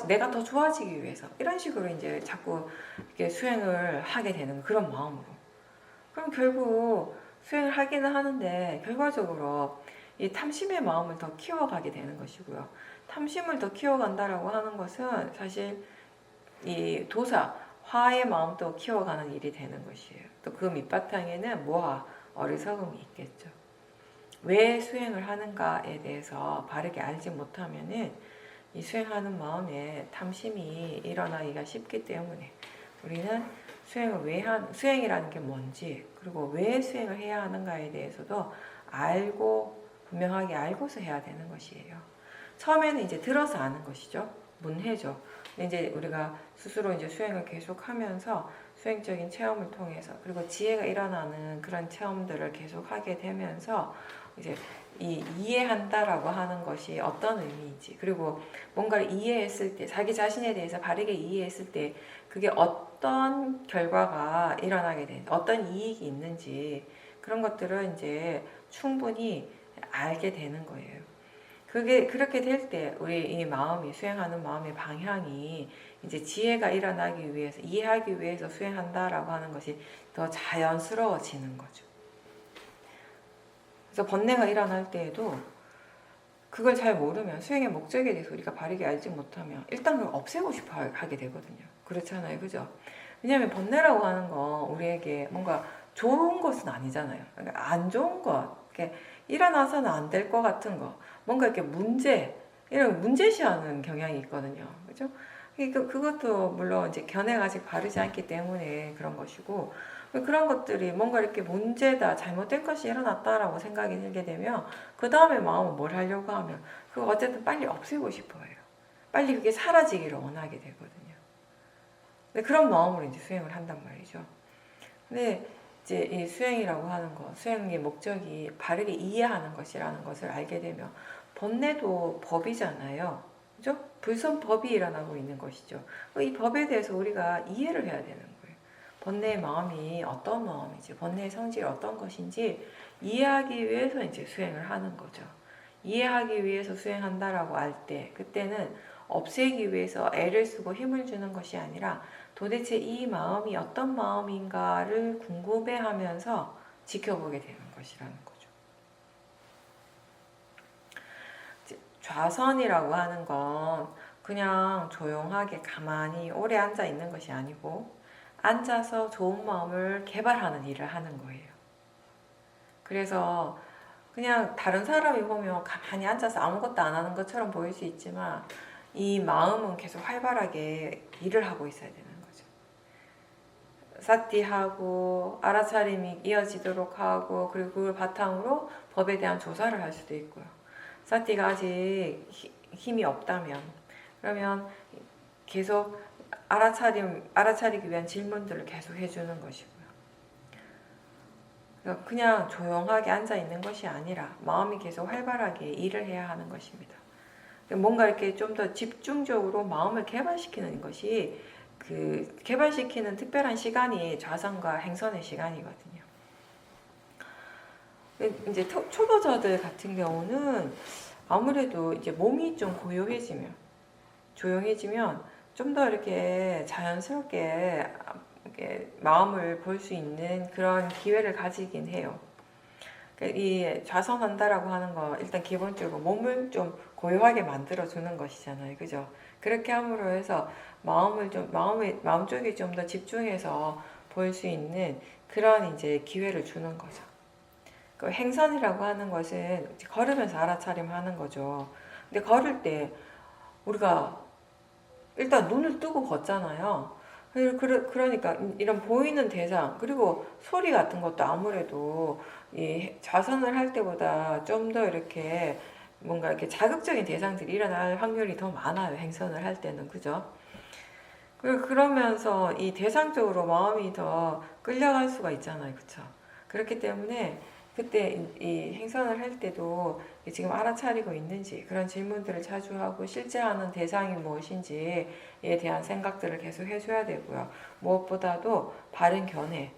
내가 더 좋아지기 위해서, 이런 식으로 이제 자꾸 이렇게 수행을 하게 되는 그런 마음으로. 그럼 결국 수행을 하기는 하는데 결과적으로 이 탐심의 마음을 더 키워가게 되는 것이고요. 탐심을 더 키워간다라고 하는 것은 사실 이 도사, 화의 마음도 키워가는 일이 되는 것이에요. 또 그 밑바탕에는 모하, 어리석음이 있겠죠. 왜 수행을 하는가에 대해서 바르게 알지 못하면은 이 수행하는 마음에 탐심이 일어나기가 쉽기 때문에 우리는 수행이라는 게 뭔지, 그리고 왜 수행을 해야 하는가에 대해서도 분명하게 알고서 해야 되는 것이에요. 처음에는 이제 들어서 아는 것이죠. 문해죠. 근데 이제 우리가 스스로 이제 수행을 계속하면서 수행적인 체험을 통해서, 그리고 지혜가 일어나는 그런 체험들을 계속하게 되면서 이제 이해한다라고 하는 것이 어떤 의미인지, 그리고 뭔가를 이해했을 때, 자기 자신에 대해서 바르게 이해했을 때 그게 어떤 결과가 일어나게 되는지, 어떤 이익이 있는지, 그런 것들을 이제 충분히 알게 되는 거예요. 그렇게 될 때 우리 이 마음이, 수행하는 마음의 방향이 이제 지혜가 일어나기 위해서, 이해하기 위해서 수행한다라고 하는 것이 더 자연스러워지는 거죠. 그래서 번뇌가 일어날 때에도 그걸 잘 모르면, 수행의 목적에 대해서 우리가 바르게 알지 못하면 일단 그걸 없애고 싶어 하게 되거든요. 그렇잖아요. 그죠? 왜냐하면 번뇌라고 하는 건 우리에게 뭔가 좋은 것은 아니잖아요. 그러니까 안 좋은 것, 이렇게 일어나서는 안 될 것 같은 거, 뭔가 이렇게 이런 문제시하는 경향이 있거든요. 그죠? 그것도 물론 이제 견해가 아직 바르지 않기 때문에 그런 것이고, 그런 것들이 뭔가 이렇게 문제다, 잘못된 것이 일어났다라고 생각이 들게 되면 그 다음에 마음은 뭘 하려고 하면 그거 어쨌든 빨리 없애고 싶어 해요. 빨리 그게 사라지기를 원하게 되거든요. 근데 그런 마음으로 이제 수행을 한단 말이죠. 근데 이제 이 수행이라고 하는 것, 수행의 목적이 바르게 이해하는 것이라는 것을 알게 되면, 번뇌도 법이잖아요. 그죠? 불선법이 일어나고 있는 것이죠. 이 법에 대해서 우리가 이해를 해야 되는 거예요. 번뇌의 마음이 어떤 마음이지, 번뇌의 성질이 어떤 것인지 이해하기 위해서 이제 수행을 하는 거죠. 이해하기 위해서 수행한다라고 할 때, 그때는 없애기 위해서 애를 쓰고 힘을 주는 것이 아니라 도대체 이 마음이 어떤 마음인가를 궁금해하면서 지켜보게 되는 것이라는 거죠. 좌선이라고 하는 건 그냥 조용하게 가만히 오래 앉아 있는 것이 아니고, 앉아서 좋은 마음을 개발하는 일을 하는 거예요. 그래서 그냥 다른 사람이 보면 가만히 앉아서 아무것도 안 하는 것처럼 보일 수 있지만, 이 마음은 계속 활발하게 일을 하고 있어야 되는 거죠. 사티하고 알아차림이 이어지도록 하고, 그리고 그걸 바탕으로 법에 대한 조사를 할 수도 있고요. 사티가 아직 힘이 없다면, 그러면 계속 알아차리기 위한 질문들을 계속 해주는 것이고요. 그냥 조용하게 앉아 있는 것이 아니라 마음이 계속 활발하게 일을 해야 하는 것입니다. 뭔가 이렇게 좀 더 집중적으로 마음을 개발시키는 것이 그 개발시키는 특별한 시간이 좌선과 행선의 시간이거든요. 이제 초보자들 같은 경우는 아무래도 이제 몸이 좀 고요해지면, 조용해지면 좀 더 이렇게 자연스럽게 이렇게 마음을 볼 수 있는 그런 기회를 가지긴 해요. 이 좌선한다라고 하는 거 일단 기본적으로 몸을 좀 고요하게 만들어 주는 것이잖아요, 그죠? 그렇게 함으로 해서 마음 쪽에 좀 더 집중해서 볼 수 있는 그런 이제 기회를 주는 거죠. 그 행선이라고 하는 것은 걸으면서 알아차림하는 거죠. 근데 걸을 때 우리가 일단 눈을 뜨고 걷잖아요. 그러니까 이런 보이는 대상 그리고 소리 같은 것도 아무래도 이 좌선을 할 때보다 좀 더 이렇게 뭔가 이렇게 자극적인 대상들이 일어날 확률이 더 많아요. 행선을 할 때는 그죠? 그러면서 이 대상적으로 마음이 더 끌려갈 수가 있잖아요, 그렇죠? 그렇기 때문에 그때 이 행선을 할 때도 지금 알아차리고 있는지 그런 질문들을 자주 하고 실제 하는 대상이 무엇인지에 대한 생각들을 계속 해줘야 되고요. 무엇보다도 바른 견해,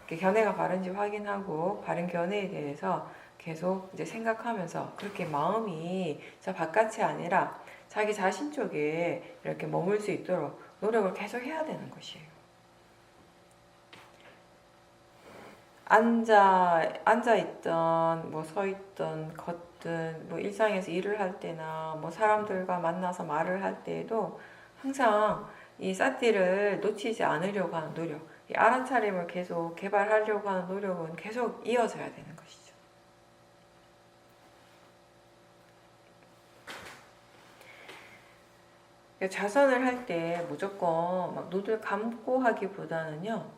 견해가 바른지 확인하고 바른 견해에 대해서 계속 이제 생각하면서 그렇게 마음이 저 바깥이 아니라 자기 자신 쪽에 이렇게 머물 수 있도록 노력을 계속 해야 되는 것이에요. 앉아있던, 뭐 서있던, 걷든, 뭐 일상에서 일을 할 때나, 뭐 사람들과 만나서 말을 할 때에도 항상 이 사티를 놓치지 않으려고 하는 노력, 이 알아차림을 계속 개발하려고 하는 노력은 계속 이어져야 되는 것이죠. 좌선을 할 때 무조건 막 눈을 감고 하기보다는요,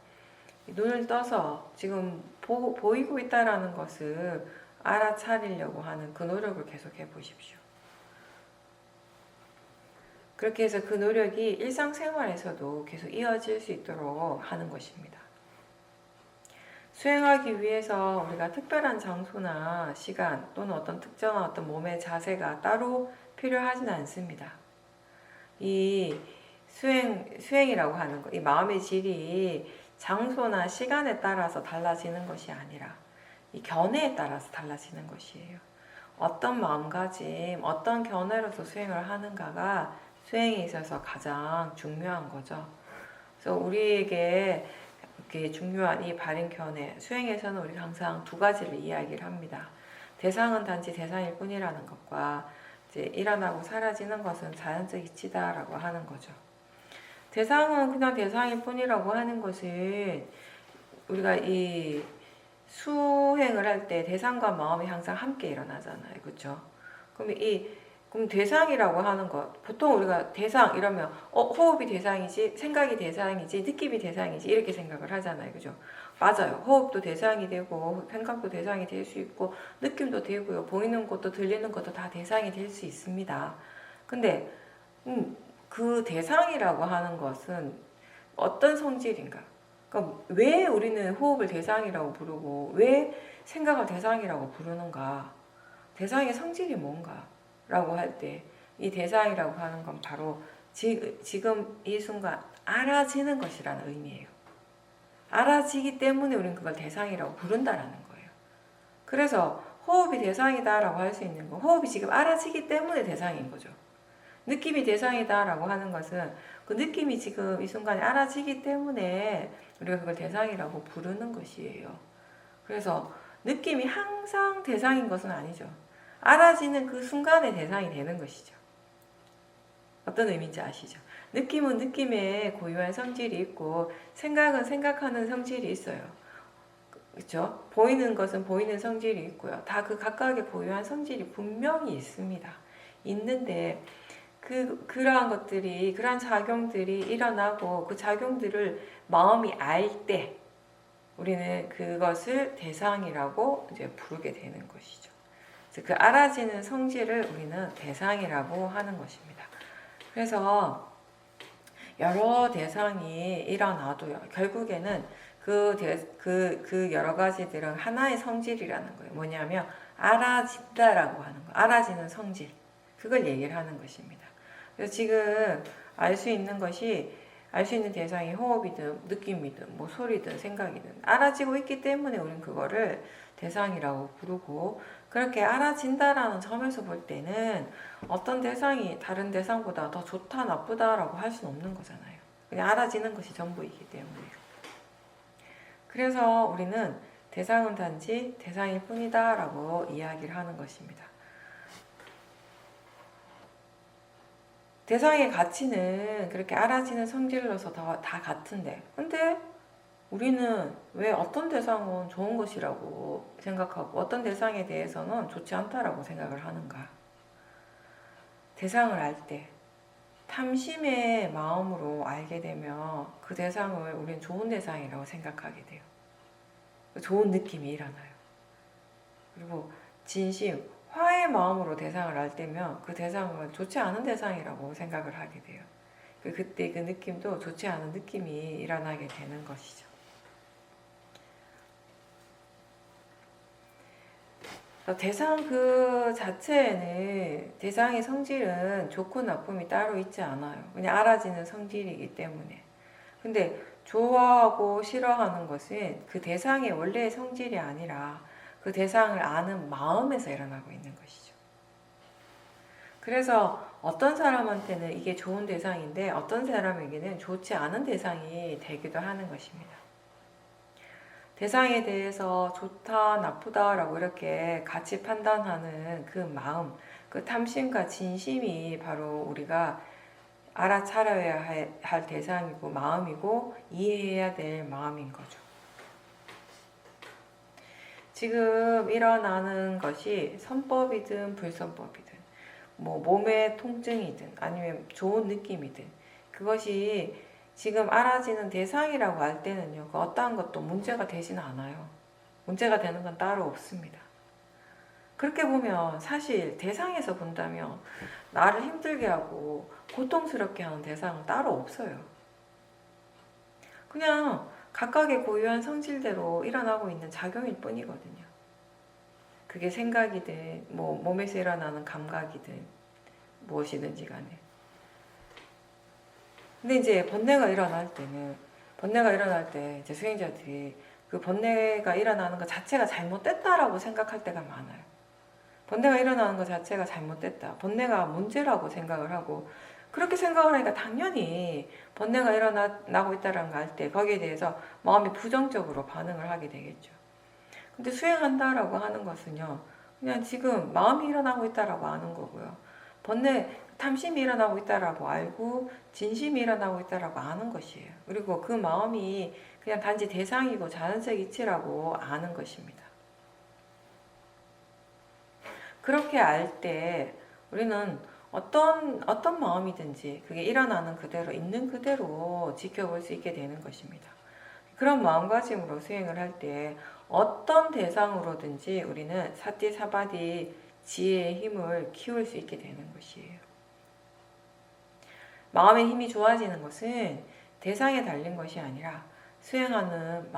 눈을 떠서 지금 보이고 있다라는 것을 알아차리려고 하는 그 노력을 계속 해보십시오. 그렇게 해서 그 노력이 일상생활에서도 계속 이어질 수 있도록 하는 것입니다. 수행하기 위해서 우리가 특별한 장소나 시간 또는 어떤 특정한 어떤 몸의 자세가 따로 필요하지는 않습니다. 이 수행이라고 하는 것, 이 마음의 질이 장소나 시간에 따라서 달라지는 것이 아니라 이 견해에 따라서 달라지는 것이에요. 어떤 마음가짐, 어떤 견해로서 수행을 하는가가 수행에 있어서 가장 중요한 거죠. 그래서 우리에게 중요한 이 바른 견해, 수행에서는 우리가 항상 두 가지를 이야기를 합니다. 대상은 단지 대상일 뿐이라는 것과 이제 일어나고 사라지는 것은 자연적 이치다라고 하는 거죠. 대상은 그냥 대상일 뿐이라고 하는 것은 우리가 이 수행을 할 때 대상과 마음이 항상 함께 일어나잖아요. 그렇죠? 그럼 대상이라고 하는 것, 보통 우리가 대상 이러면 호흡이 대상이지, 생각이 대상이지, 느낌이 대상이지 이렇게 생각을 하잖아요. 그죠? 맞아요. 호흡도 대상이 되고 생각도 대상이 될 수 있고 느낌도 되고요. 보이는 것도 들리는 것도 다 대상이 될 수 있습니다. 근데 그 대상이라고 하는 것은 어떤 성질인가? 그러니까 왜 우리는 호흡을 대상이라고 부르고 왜 생각을 대상이라고 부르는가? 대상의 성질이 뭔가? 라고 할 때 이 대상이라고 하는 건 바로 지금 이 순간 알아지는 것이라는 의미예요. 알아지기 때문에 우리는 그걸 대상이라고 부른다라는 거예요. 그래서 호흡이 대상이다라고 할 수 있는 건 호흡이 지금 알아지기 때문에 대상인 거죠. 느낌이 대상이다라고 하는 것은 그 느낌이 지금 이 순간에 알아지기 때문에 우리가 그걸 대상이라고 부르는 것이에요. 그래서 느낌이 항상 대상인 것은 아니죠. 알아지는 그 순간에 대상이 되는 것이죠. 어떤 의미인지 아시죠? 느낌은 느낌에 고유한 성질이 있고 생각은 생각하는 성질이 있어요. 그렇죠? 보이는 것은 보이는 성질이 있고요. 다 그 각각의 고유한 성질이 분명히 있습니다. 있는데 그러한 작용들이 일어나고 그 작용들을 마음이 알 때 우리는 그것을 대상이라고 이제 부르게 되는 것이죠. 그 알아지는 성질을 우리는 대상이라고 하는 것입니다. 그래서 여러 대상이 일어나도요. 결국에는 그 여러 가지들은 하나의 성질이라는 거예요. 뭐냐면 알아진다라고 하는 거. 알아지는 성질. 그걸 얘기를 하는 것입니다. 그래서 지금 알 수 있는 것이 알 수 있는 대상이 호흡이든 느낌이든 뭐 소리든 생각이든 알아지고 있기 때문에 우리는 그거를 대상이라고 부르고 그렇게 알아진다라는 점에서 볼 때는 어떤 대상이 다른 대상보다 더 좋다 나쁘다라고 할 수는 없는 거잖아요. 그냥 알아지는 것이 전부이기 때문에. 그래서 우리는 대상은 단지 대상일 뿐이다 라고 이야기를 하는 것입니다. 대상의 가치는 그렇게 알아지는 성질로서 다 같은데 근데 우리는 왜 어떤 대상은 좋은 것이라고 생각하고 어떤 대상에 대해서는 좋지 않다라고 생각을 하는가? 대상을 알 때 탐심의 마음으로 알게 되면 그 대상을 우리는 좋은 대상이라고 생각하게 돼요. 좋은 느낌이 일어나요. 그리고 진심, 화의 마음으로 대상을 알 때면 그 대상은 좋지 않은 대상이라고 생각을 하게 돼요. 그때 그 느낌도 좋지 않은 느낌이 일어나게 되는 것이죠. 대상 그 자체에는 대상의 성질은 좋고 나쁨이 따로 있지 않아요. 그냥 알아지는 성질이기 때문에. 근데 좋아하고 싫어하는 것은 그 대상의 원래의 성질이 아니라 그 대상을 아는 마음에서 일어나고 있는 것이죠. 그래서 어떤 사람한테는 이게 좋은 대상인데 어떤 사람에게는 좋지 않은 대상이 되기도 하는 것입니다. 대상에 대해서 좋다, 나쁘다라고 이렇게 같이 판단하는 그 마음, 그 탐심과 진심이 바로 우리가 알아차려야 할 대상이고 마음이고 이해해야 될 마음인 거죠. 지금 일어나는 것이 선법이든 불선법이든 뭐 몸의 통증이든 아니면 좋은 느낌이든 그것이 지금 알아지는 대상이라고 할 때는요. 그 어떠한 것도 문제가 되지는 않아요. 문제가 되는 건 따로 없습니다. 그렇게 보면 사실 대상에서 본다면 나를 힘들게 하고 고통스럽게 하는 대상은 따로 없어요. 그냥 각각의 고유한 성질대로 일어나고 있는 작용일 뿐이거든요. 그게 생각이든 뭐 몸에서 일어나는 감각이든 무엇이든지 간에. 근데 이제 번뇌가 일어날 때 이제 수행자들이 그 번뇌가 일어나는 것 자체가 잘못됐다라고 생각할 때가 많아요. 번뇌가 일어나는 것 자체가 잘못됐다. 번뇌가 문제라고 생각을 하고 그렇게 생각을 하니까 당연히 번뇌가 일어나고 있다는 걸 알 때 거기에 대해서 마음이 부정적으로 반응을 하게 되겠죠. 근데 수행한다라고 하는 것은요. 그냥 지금 마음이 일어나고 있다라고 아는 거고요. 탐심이 일어나고 있다라고 알고 진심이 일어나고 있다라고 아는 것이에요. 그리고 그 마음이 그냥 단지 대상이고 자연적 이치라고 아는 것입니다. 그렇게 알 때 우리는 어떤 마음이든지 그게 일어나는 그대로 있는 그대로 지켜볼 수 있게 되는 것입니다. 그런 마음가짐으로 수행을 할 때 어떤 대상으로든지 우리는 사티 사바디 지혜의 힘을 키울 수 있게 되는 것이에요. 마음의 힘이 좋아지는 것은 대상에 달린 것이 아니라 수행하는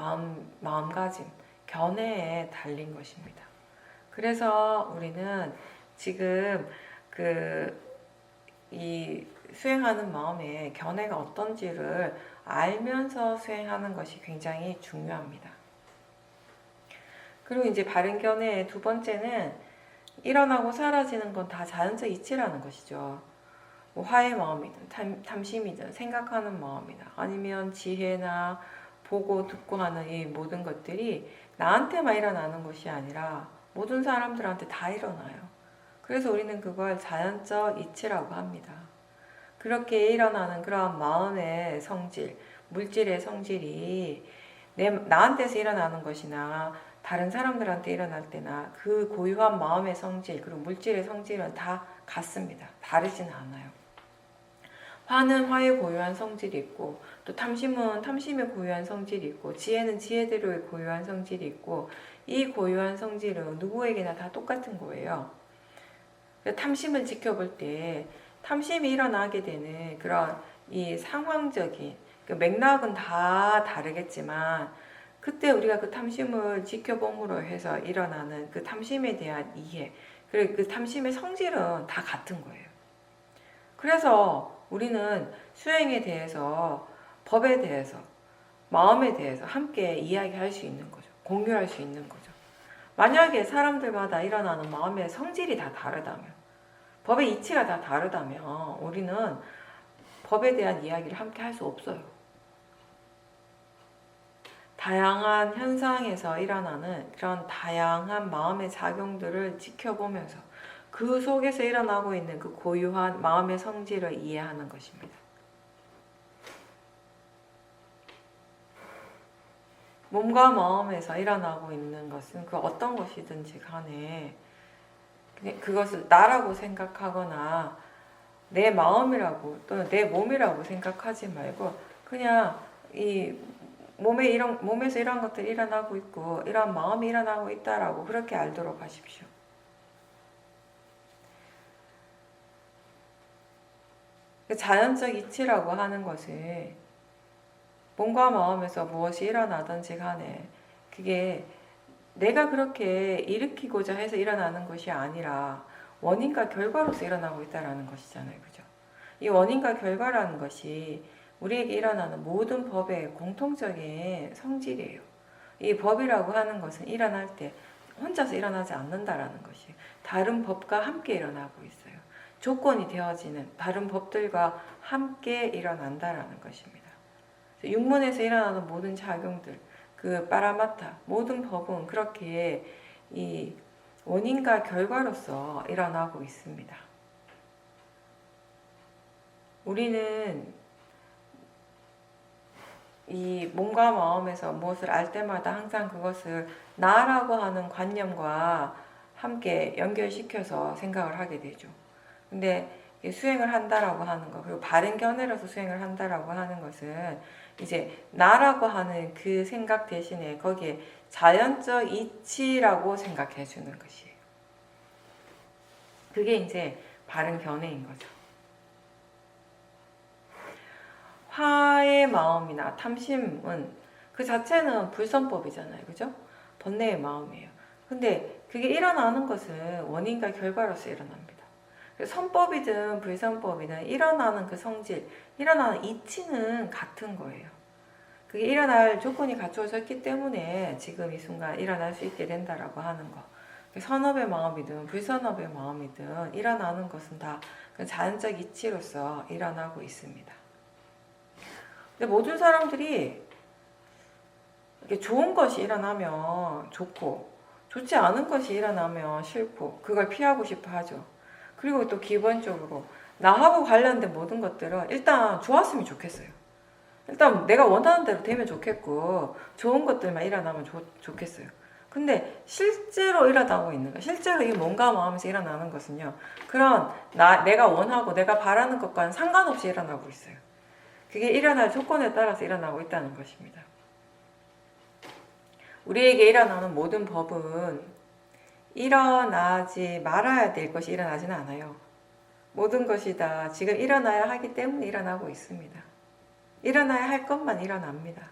마음가짐, 견해에 달린 것입니다. 그래서 우리는 지금 이 수행하는 마음의 견해가 어떤지를 알면서 수행하는 것이 굉장히 중요합니다. 그리고 이제 바른 견해의 두 번째는 일어나고 사라지는 건 다 자연적 이치라는 것이죠. 뭐 화의 마음이든 탐심이든 생각하는 마음이나 아니면 지혜나 보고 듣고 하는 이 모든 것들이 나한테만 일어나는 것이 아니라 모든 사람들한테 다 일어나요. 그래서 우리는 그걸 자연적 이치라고 합니다. 그렇게 일어나는 그러한 마음의 성질, 물질의 성질이 나한테서 일어나는 것이나 다른 사람들한테 일어날 때나 그 고유한 마음의 성질 그리고 물질의 성질은 다 같습니다. 다르지는 않아요. 화는 화의 고유한 성질이 있고 또 탐심은 탐심의 고유한 성질이 있고 지혜는 지혜대로의 고유한 성질이 있고 이 고유한 성질은 누구에게나 다 똑같은 거예요. 탐심을 지켜볼 때 탐심이 일어나게 되는 그런 이 상황적인 그 맥락은 다 다르겠지만 그때 우리가 그 탐심을 지켜봄으로 해서 일어나는 그 탐심에 대한 이해, 그리고 그 탐심의 성질은 다 같은 거예요. 그래서 우리는 수행에 대해서, 법에 대해서, 마음에 대해서 함께 이야기할 수 있는 거죠. 공유할 수 있는 거죠. 만약에 사람들마다 일어나는 마음의 성질이 다 다르다면, 법의 이치가 다 다르다면 우리는 법에 대한 이야기를 함께 할 수 없어요. 다양한 현상에서 일어나는 그런 다양한 마음의 작용들을 지켜보면서 그 속에서 일어나고 있는 그 고유한 마음의 성질을 이해하는 것입니다. 몸과 마음에서 일어나고 있는 것은 그 어떤 것이든지 간에 그것을 나라고 생각하거나 내 마음이라고 또는 내 몸이라고 생각하지 말고 그냥 이 몸에서 이런 것들이 일어나고 있고 이런 마음이 일어나고 있다라고 그렇게 알도록 하십시오. 자연적 이치라고 하는 것은 몸과 마음에서 무엇이 일어나든지 간에 그게 내가 그렇게 일으키고자 해서 일어나는 것이 아니라 원인과 결과로서 일어나고 있다는 것이잖아요. 그죠? 이 원인과 결과라는 것이 우리에게 일어나는 모든 법의 공통적인 성질이에요. 이 법이라고 하는 것은 일어날 때 혼자서 일어나지 않는다라는 것이 다른 법과 함께 일어나고 있어요. 조건이 되어지는 다른 법들과 함께 일어난다라는 것입니다. 육문에서 일어나는 모든 작용들, 그 파라마타, 모든 법은 그렇게 이 원인과 결과로서 일어나고 있습니다. 우리는 이 몸과 마음에서 무엇을 알 때마다 항상 그것을 나라고 하는 관념과 함께 연결시켜서 생각을 하게 되죠. 근데 수행을 한다라고 하는 것, 그리고 바른 견해로서 수행을 한다라고 하는 것은 이제 나라고 하는 그 생각 대신에 거기에 자연적 이치라고 생각해 주는 것이에요. 그게 이제 바른 견해인 거죠. 화의 마음이나 탐심은 그 자체는 불선법이잖아요. 그죠? 번뇌의 마음이에요. 근데 그게 일어나는 것은 원인과 결과로서 일어납니다. 선법이든 불선법이든 일어나는 그 성질, 일어나는 이치는 같은 거예요. 그게 일어날 조건이 갖추어졌기 때문에 지금 이 순간 일어날 수 있게 된다라고 하는 거. 선업의 마음이든 불선업의 마음이든 일어나는 것은 다 그 자연적 이치로서 일어나고 있습니다. 근데 모든 사람들이 이렇게 좋은 것이 일어나면 좋고 좋지 않은 것이 일어나면 싫고 그걸 피하고 싶어 하죠. 그리고 또 기본적으로 나하고 관련된 모든 것들은 일단 좋았으면 좋겠어요. 일단 내가 원하는 대로 되면 좋겠고 좋은 것들만 일어나면 좋겠어요. 근데 실제로 일어나고 있는 거, 실제로 이게 뭔가 마음에서 일어나는 것은요. 그런 내가 원하고 내가 바라는 것과는 상관없이 일어나고 있어요. 그게 일어날 조건에 따라서 일어나고 있다는 것입니다. 우리에게 일어나는 모든 법은 일어나지 말아야 될 것이 일어나지는 않아요. 모든 것이 다 지금 일어나야 하기 때문에 일어나고 있습니다. 일어나야 할 것만 일어납니다.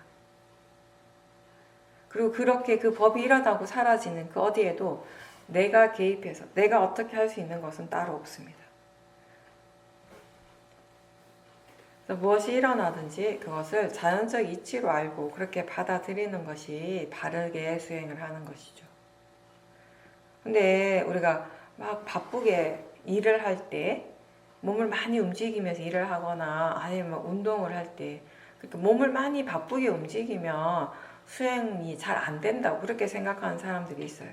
그리고 그렇게 그 법이 일어나고 사라지는 그 어디에도 내가 개입해서 내가 어떻게 할 수 있는 것은 따로 없습니다. 그래서 무엇이 일어나든지 그것을 자연적 이치로 알고 그렇게 받아들이는 것이 바르게 수행을 하는 것이죠. 근데 우리가 막 바쁘게 일을 할 때 몸을 많이 움직이면서 일을 하거나 아니면 운동을 할 때 그러니까 몸을 많이 바쁘게 움직이면 수행이 잘 안 된다고 그렇게 생각하는 사람들이 있어요.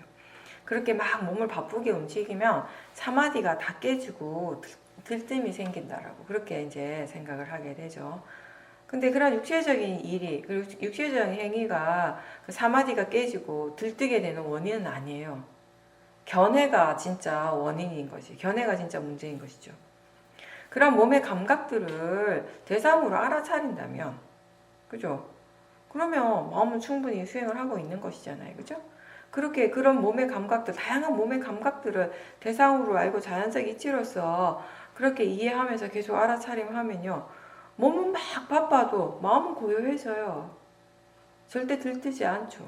그렇게 막 몸을 바쁘게 움직이면 사마디가 다 깨지고 들뜸이 생긴다라고 그렇게 이제 생각을 하게 되죠. 근데 그런 육체적인 일이 그리고 육체적인 행위가 그 사마디가 깨지고 들뜨게 되는 원인은 아니에요. 견해가 진짜 원인인 것이, 견해가 진짜 문제인 것이죠. 그런 몸의 감각들을 대상으로 알아차린다면, 그죠? 그러면 마음은 충분히 수행을 하고 있는 것이잖아요. 그죠? 그렇게 그런 몸의 감각들, 다양한 몸의 감각들을 대상으로 알고 자연적 이치로서 그렇게 이해하면서 계속 알아차림하면요. 몸은 막 바빠도 마음은 고요해져요. 절대 들뜨지 않죠.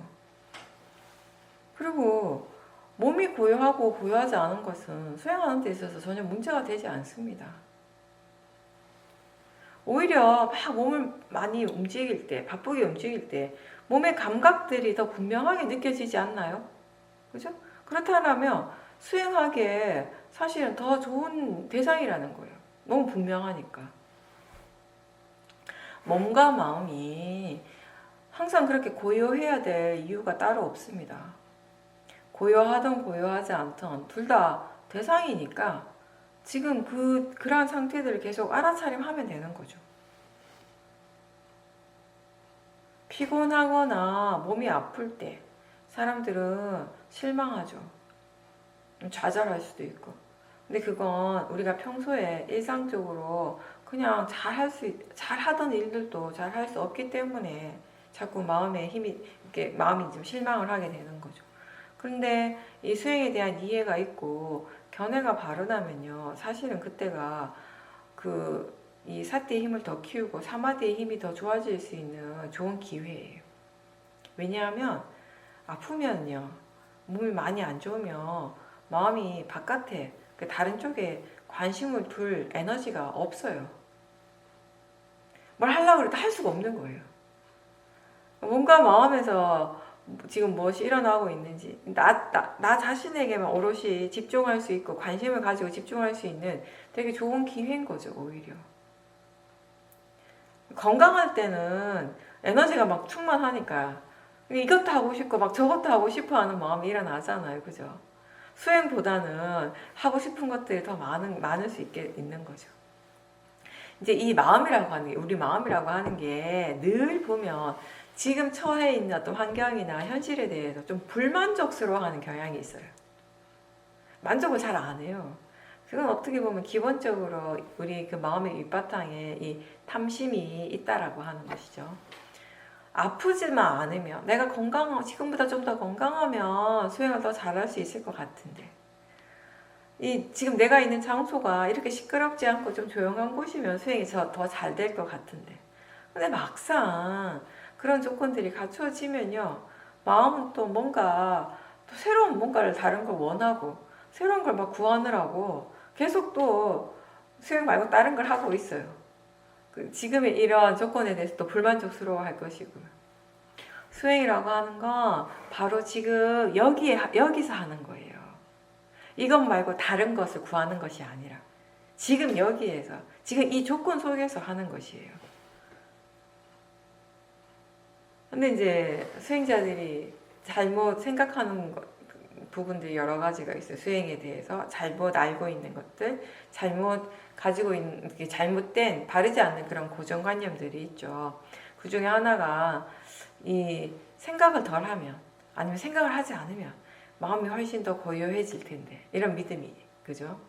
그리고 몸이 고요하고 고요하지 않은 것은 수행하는 데 있어서 전혀 문제가 되지 않습니다. 오히려 막 몸을 많이 움직일 때, 바쁘게 움직일 때 몸의 감각들이 더 분명하게 느껴지지 않나요? 그죠? 그렇다면 수행하기에 사실은 더 좋은 대상이라는 거예요. 너무 분명하니까. 몸과 마음이 항상 그렇게 고요해야 될 이유가 따로 없습니다. 고요하든 고요하지 않든 둘 다 대상이니까 지금 그러한 상태들을 계속 알아차림하면 되는 거죠. 피곤하거나 몸이 아플 때 사람들은 실망하죠. 좌절할 수도 있고. 근데 그건 우리가 평소에 일상적으로 그냥 잘 하던 일들도 잘 할 수 없기 때문에 자꾸 마음이 좀 실망을 하게 되는 거죠. 그런데 이 수행에 대한 이해가 있고 견해가 바르다면요, 사실은 그때가 이 사티의 힘을 더 키우고 사마디의 힘이 더 좋아질 수 있는 좋은 기회예요. 왜냐하면 아프면요, 몸이 많이 안 좋으면 마음이 바깥에 다른 쪽에 관심을 둘 에너지가 없어요. 뭘 하려고 해도 할 수가 없는 거예요. 뭔가 마음에서 지금 무엇이 일어나고 있는지 나 자신에게만 오롯이 집중할 수 있고 관심을 가지고 집중할 수 있는 되게 좋은 기회인 거죠. 오히려 건강할 때는 에너지가 막 충만하니까 이것도 하고 싶고 막 저것도 하고 싶어 하는 마음이 일어나잖아요. 그죠? 수행보다는 하고 싶은 것들이 더 많을 수 있는 거죠. 이제 이 마음이라고 하는 게, 우리 마음이라고 하는 게 늘 보면 지금 처해 있는 어떤 환경이나 현실에 대해서 좀 불만족스러워하는 경향이 있어요. 만족을 잘 안 해요. 그건 어떻게 보면 기본적으로 우리 그 마음의 밑바탕에 이 탐심이 있다라고 하는 것이죠. 아프지만 않으면, 내가 지금보다 좀 더 건강하면 수행을 더 잘할 수 있을 것 같은데, 지금 내가 있는 장소가 이렇게 시끄럽지 않고 좀 조용한 곳이면 수행이 더 잘 될 것 같은데, 근데 막상 그런 조건들이 갖추어지면요, 마음은 또 뭔가 또 새로운 뭔가를 다른 걸 원하고 새로운 걸 막 구하느라고 계속 또 수행 말고 다른 걸 하고 있어요. 지금의 이러한 조건에 대해서 또 불만족스러워 할 것이고요. 수행이라고 하는 건 바로 지금 여기서 하는 거예요. 이것 말고 다른 것을 구하는 것이 아니라 지금 여기에서, 지금 이 조건 속에서 하는 것이에요. 근데 이제 수행자들이 잘못 생각하는 부분들이 여러 가지가 있어요. 수행에 대해서 잘못 알고 있는 것들, 잘못 가지고 있는, 잘못된, 바르지 않는 그런 고정관념들이 있죠. 그 중에 하나가 이 생각을 덜 하면, 아니면 생각을 하지 않으면 마음이 훨씬 더 고요해질 텐데, 이런 믿음이, 그죠?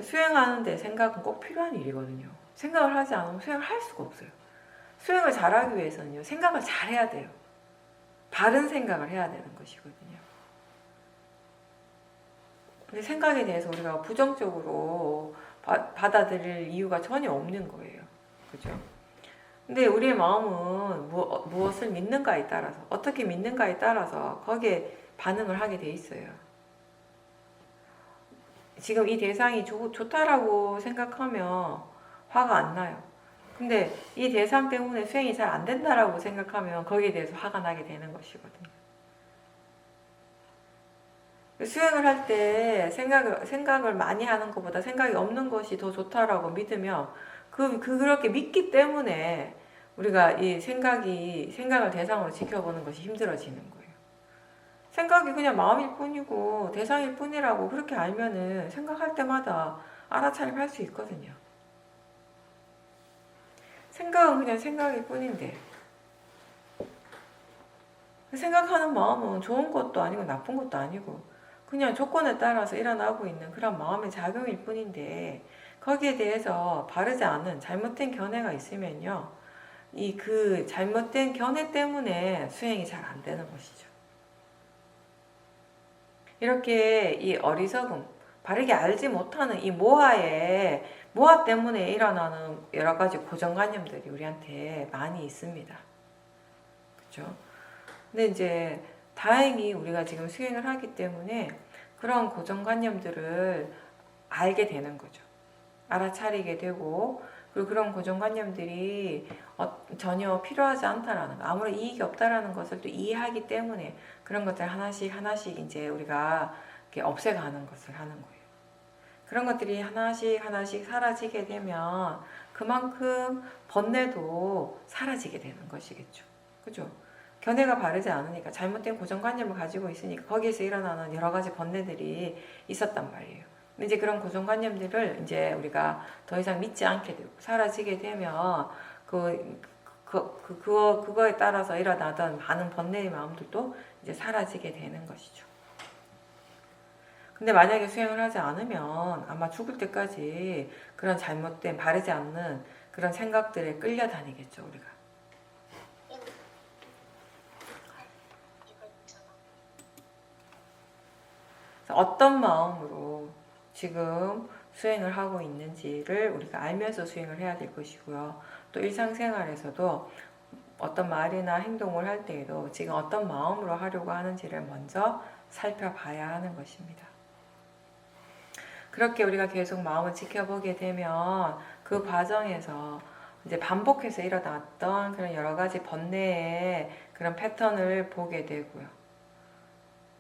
수행하는데 생각은 꼭 필요한 일이거든요. 생각을 하지 않으면 수행을 할 수가 없어요. 수행을 잘하기 위해서는요, 생각을 잘해야 돼요. 바른 생각을 해야 되는 것이거든요. 근데 생각에 대해서 우리가 부정적으로 받아들일 이유가 전혀 없는 거예요. 그죠? 근데 우리의 마음은 무엇을 믿는가에 따라서, 어떻게 믿는가에 따라서 거기에 반응을 하게 돼 있어요. 지금 이 대상이 좋다라고 생각하면 화가 안 나요. 근데 이 대상 때문에 수행이 잘 안 된다라고 생각하면 거기에 대해서 화가 나게 되는 것이거든요. 수행을 할 때 생각을 많이 하는 것보다 생각이 없는 것이 더 좋다라고 믿으면 그렇게 믿기 때문에 우리가 이 생각을 대상으로 지켜보는 것이 힘들어지는 거예요. 생각이 그냥 마음일 뿐이고 대상일 뿐이라고 그렇게 알면은 생각할 때마다 알아차림할 수 있거든요. 생각은 그냥 생각일 뿐인데, 생각하는 마음은 좋은 것도 아니고 나쁜 것도 아니고 그냥 조건에 따라서 일어나고 있는 그런 마음의 작용일 뿐인데, 거기에 대해서 바르지 않은 잘못된 견해가 있으면요, 그 잘못된 견해 때문에 수행이 잘 안 되는 것이죠. 이렇게 이 어리석음 바르게 알지 못하는 이 모하 때문에 일어나는 여러 가지 고정관념들이 우리한테 많이 있습니다. 그렇죠? 근데 이제 다행히 우리가 지금 수행을 하기 때문에 그런 고정관념들을 알게 되는 거죠. 알아차리게 되고, 그리고 그런 고정관념들이 전혀 필요하지 않다라는 거, 아무런 이익이 없다라는 것을 또 이해하기 때문에 그런 것들 하나씩 하나씩 이제 우리가 이렇게 없애가는 것을 하는 거예요. 그런 것들이 하나씩 하나씩 사라지게 되면 그만큼 번뇌도 사라지게 되는 것이겠죠. 그죠? 견해가 바르지 않으니까 잘못된 고정관념을 가지고 있으니까 거기에서 일어나는 여러 가지 번뇌들이 있었단 말이에요. 이제 그런 고정관념들을 이제 우리가 더 이상 믿지 않게 되고 사라지게 되면 그거에 따라서 일어나던 많은 번뇌의 마음들도 이제 사라지게 되는 것이죠. 근데 만약에 수행을 하지 않으면 아마 죽을 때까지 그런 잘못된 바르지 않는 그런 생각들에 끌려다니겠죠, 우리가. 어떤 마음으로 지금 수행을 하고 있는지를 우리가 알면서 수행을 해야 될 것이고요. 또 일상생활에서도 어떤 말이나 행동을 할 때에도 지금 어떤 마음으로 하려고 하는지를 먼저 살펴봐야 하는 것입니다. 그렇게 우리가 계속 마음을 지켜보게 되면 그 과정에서 이제 반복해서 일어났던 그런 여러 가지 번뇌의 그런 패턴을 보게 되고요.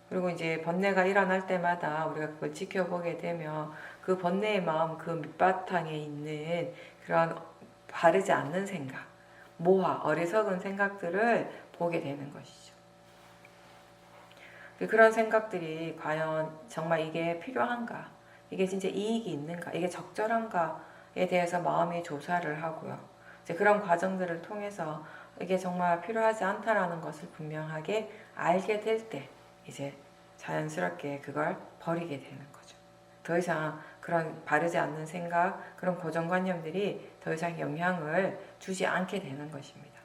그리고 이제 번뇌가 일어날 때마다 우리가 그걸 지켜보게 되면 그 번뇌의 마음 그 밑바탕에 있는 그런 바르지 않는 생각, 모하, 어리석은 생각들을 보게 되는 것이죠. 그런 생각들이 과연 정말 이게 필요한가? 이게 진짜 이익이 있는가? 이게 적절한가에 대해서 마음이 조사를 하고요. 이제 그런 과정들을 통해서 이게 정말 필요하지 않다라는 것을 분명하게 알게 될 때 이제 자연스럽게 그걸 버리게 되는 거죠. 더 이상 그런 바르지 않는 생각, 그런 고정관념들이 더 이상 영향을 주지 않게 되는 것입니다.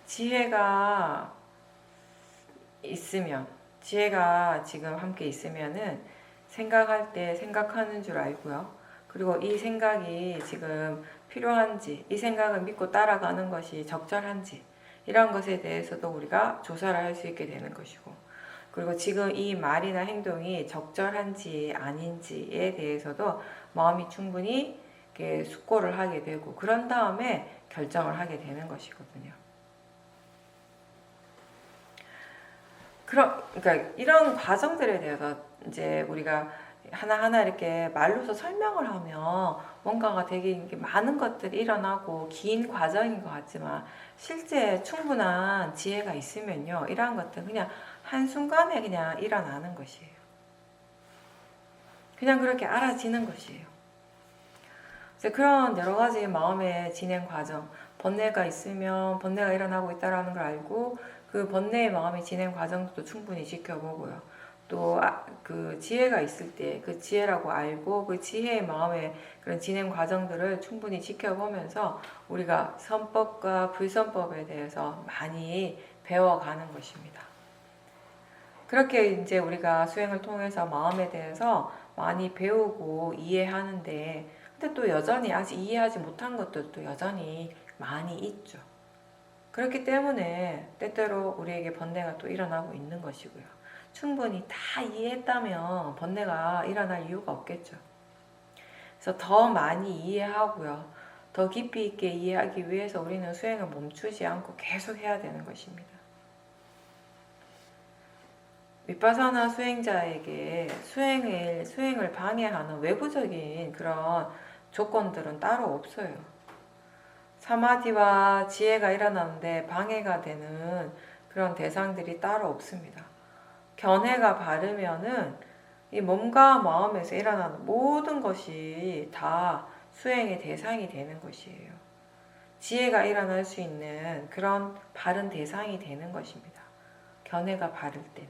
지혜가 있으면, 지혜가 지금 함께 있으면은 생각할 때 생각하는 줄 알고요. 그리고 이 생각이 지금 필요한지, 이 생각을 믿고 따라가는 것이 적절한지, 이런 것에 대해서도 우리가 조사를 할 수 있게 되는 것이고, 그리고 지금 이 말이나 행동이 적절한지 아닌지에 대해서도 마음이 충분히 숙고를 하게 되고, 그런 다음에 결정을 하게 되는 것이거든요. 그러니까 이런 과정들에 대해서 이제 우리가 하나하나 이렇게 말로서 설명을 하면 뭔가가 되게 많은 것들이 일어나고 긴 과정인 것 같지만 실제 충분한 지혜가 있으면요, 이러한 것들은 그냥 한순간에 그냥 일어나는 것이에요. 그냥 그렇게 알아지는 것이에요. 그래서 그런 여러 가지 마음의 진행 과정, 번뇌가 있으면 번뇌가 일어나고 있다는 걸 알고 그 번뇌의 마음의 진행 과정도 충분히 지켜보고요. 또 그 지혜가 있을 때 그 지혜라고 알고 그 지혜의 마음의 그런 진행 과정들을 충분히 지켜보면서 우리가 선법과 불선법에 대해서 많이 배워가는 것입니다. 그렇게 이제 우리가 수행을 통해서 마음에 대해서 많이 배우고 이해하는데, 근데 또 여전히 아직 이해하지 못한 것들도 여전히 많이 있죠. 그렇기 때문에 때때로 우리에게 번뇌가 또 일어나고 있는 것이고요. 충분히 다 이해했다면 번뇌가 일어날 이유가 없겠죠. 그래서 더 많이 이해하고요. 더 깊이 있게 이해하기 위해서 우리는 수행을 멈추지 않고 계속 해야 되는 것입니다. 위파사나 수행자에게 수행을 방해하는 외부적인 그런 조건들은 따로 없어요. 사마디와 지혜가 일어나는데 방해가 되는 그런 대상들이 따로 없습니다. 견해가 바르면은 이 몸과 마음에서 일어나는 모든 것이 다 수행의 대상이 되는 것이에요. 지혜가 일어날 수 있는 그런 바른 대상이 되는 것입니다. 견해가 바를 때는.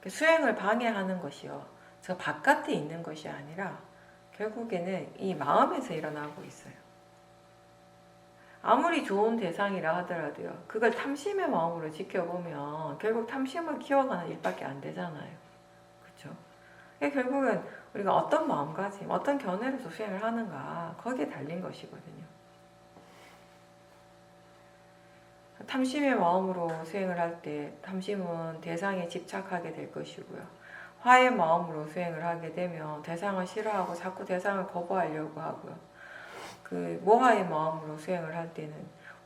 수행을 방해하는 것이요, 저 바깥에 있는 것이 아니라 결국에는 이 마음에서 일어나고 있어요. 아무리 좋은 대상이라 하더라도요. 그걸 탐심의 마음으로 지켜보면 결국 탐심을 키워가는 일밖에 안 되잖아요. 그렇죠? 결국은 우리가 어떤 마음가짐, 어떤 견해로서 수행을 하는가 거기에 달린 것이거든요. 탐심의 마음으로 수행을 할 때 탐심은 대상에 집착하게 될 것이고요. 화의 마음으로 수행을 하게 되면 대상을 싫어하고 자꾸 대상을 거부하려고 하고요. 그 모하의 마음으로 수행을 할 때는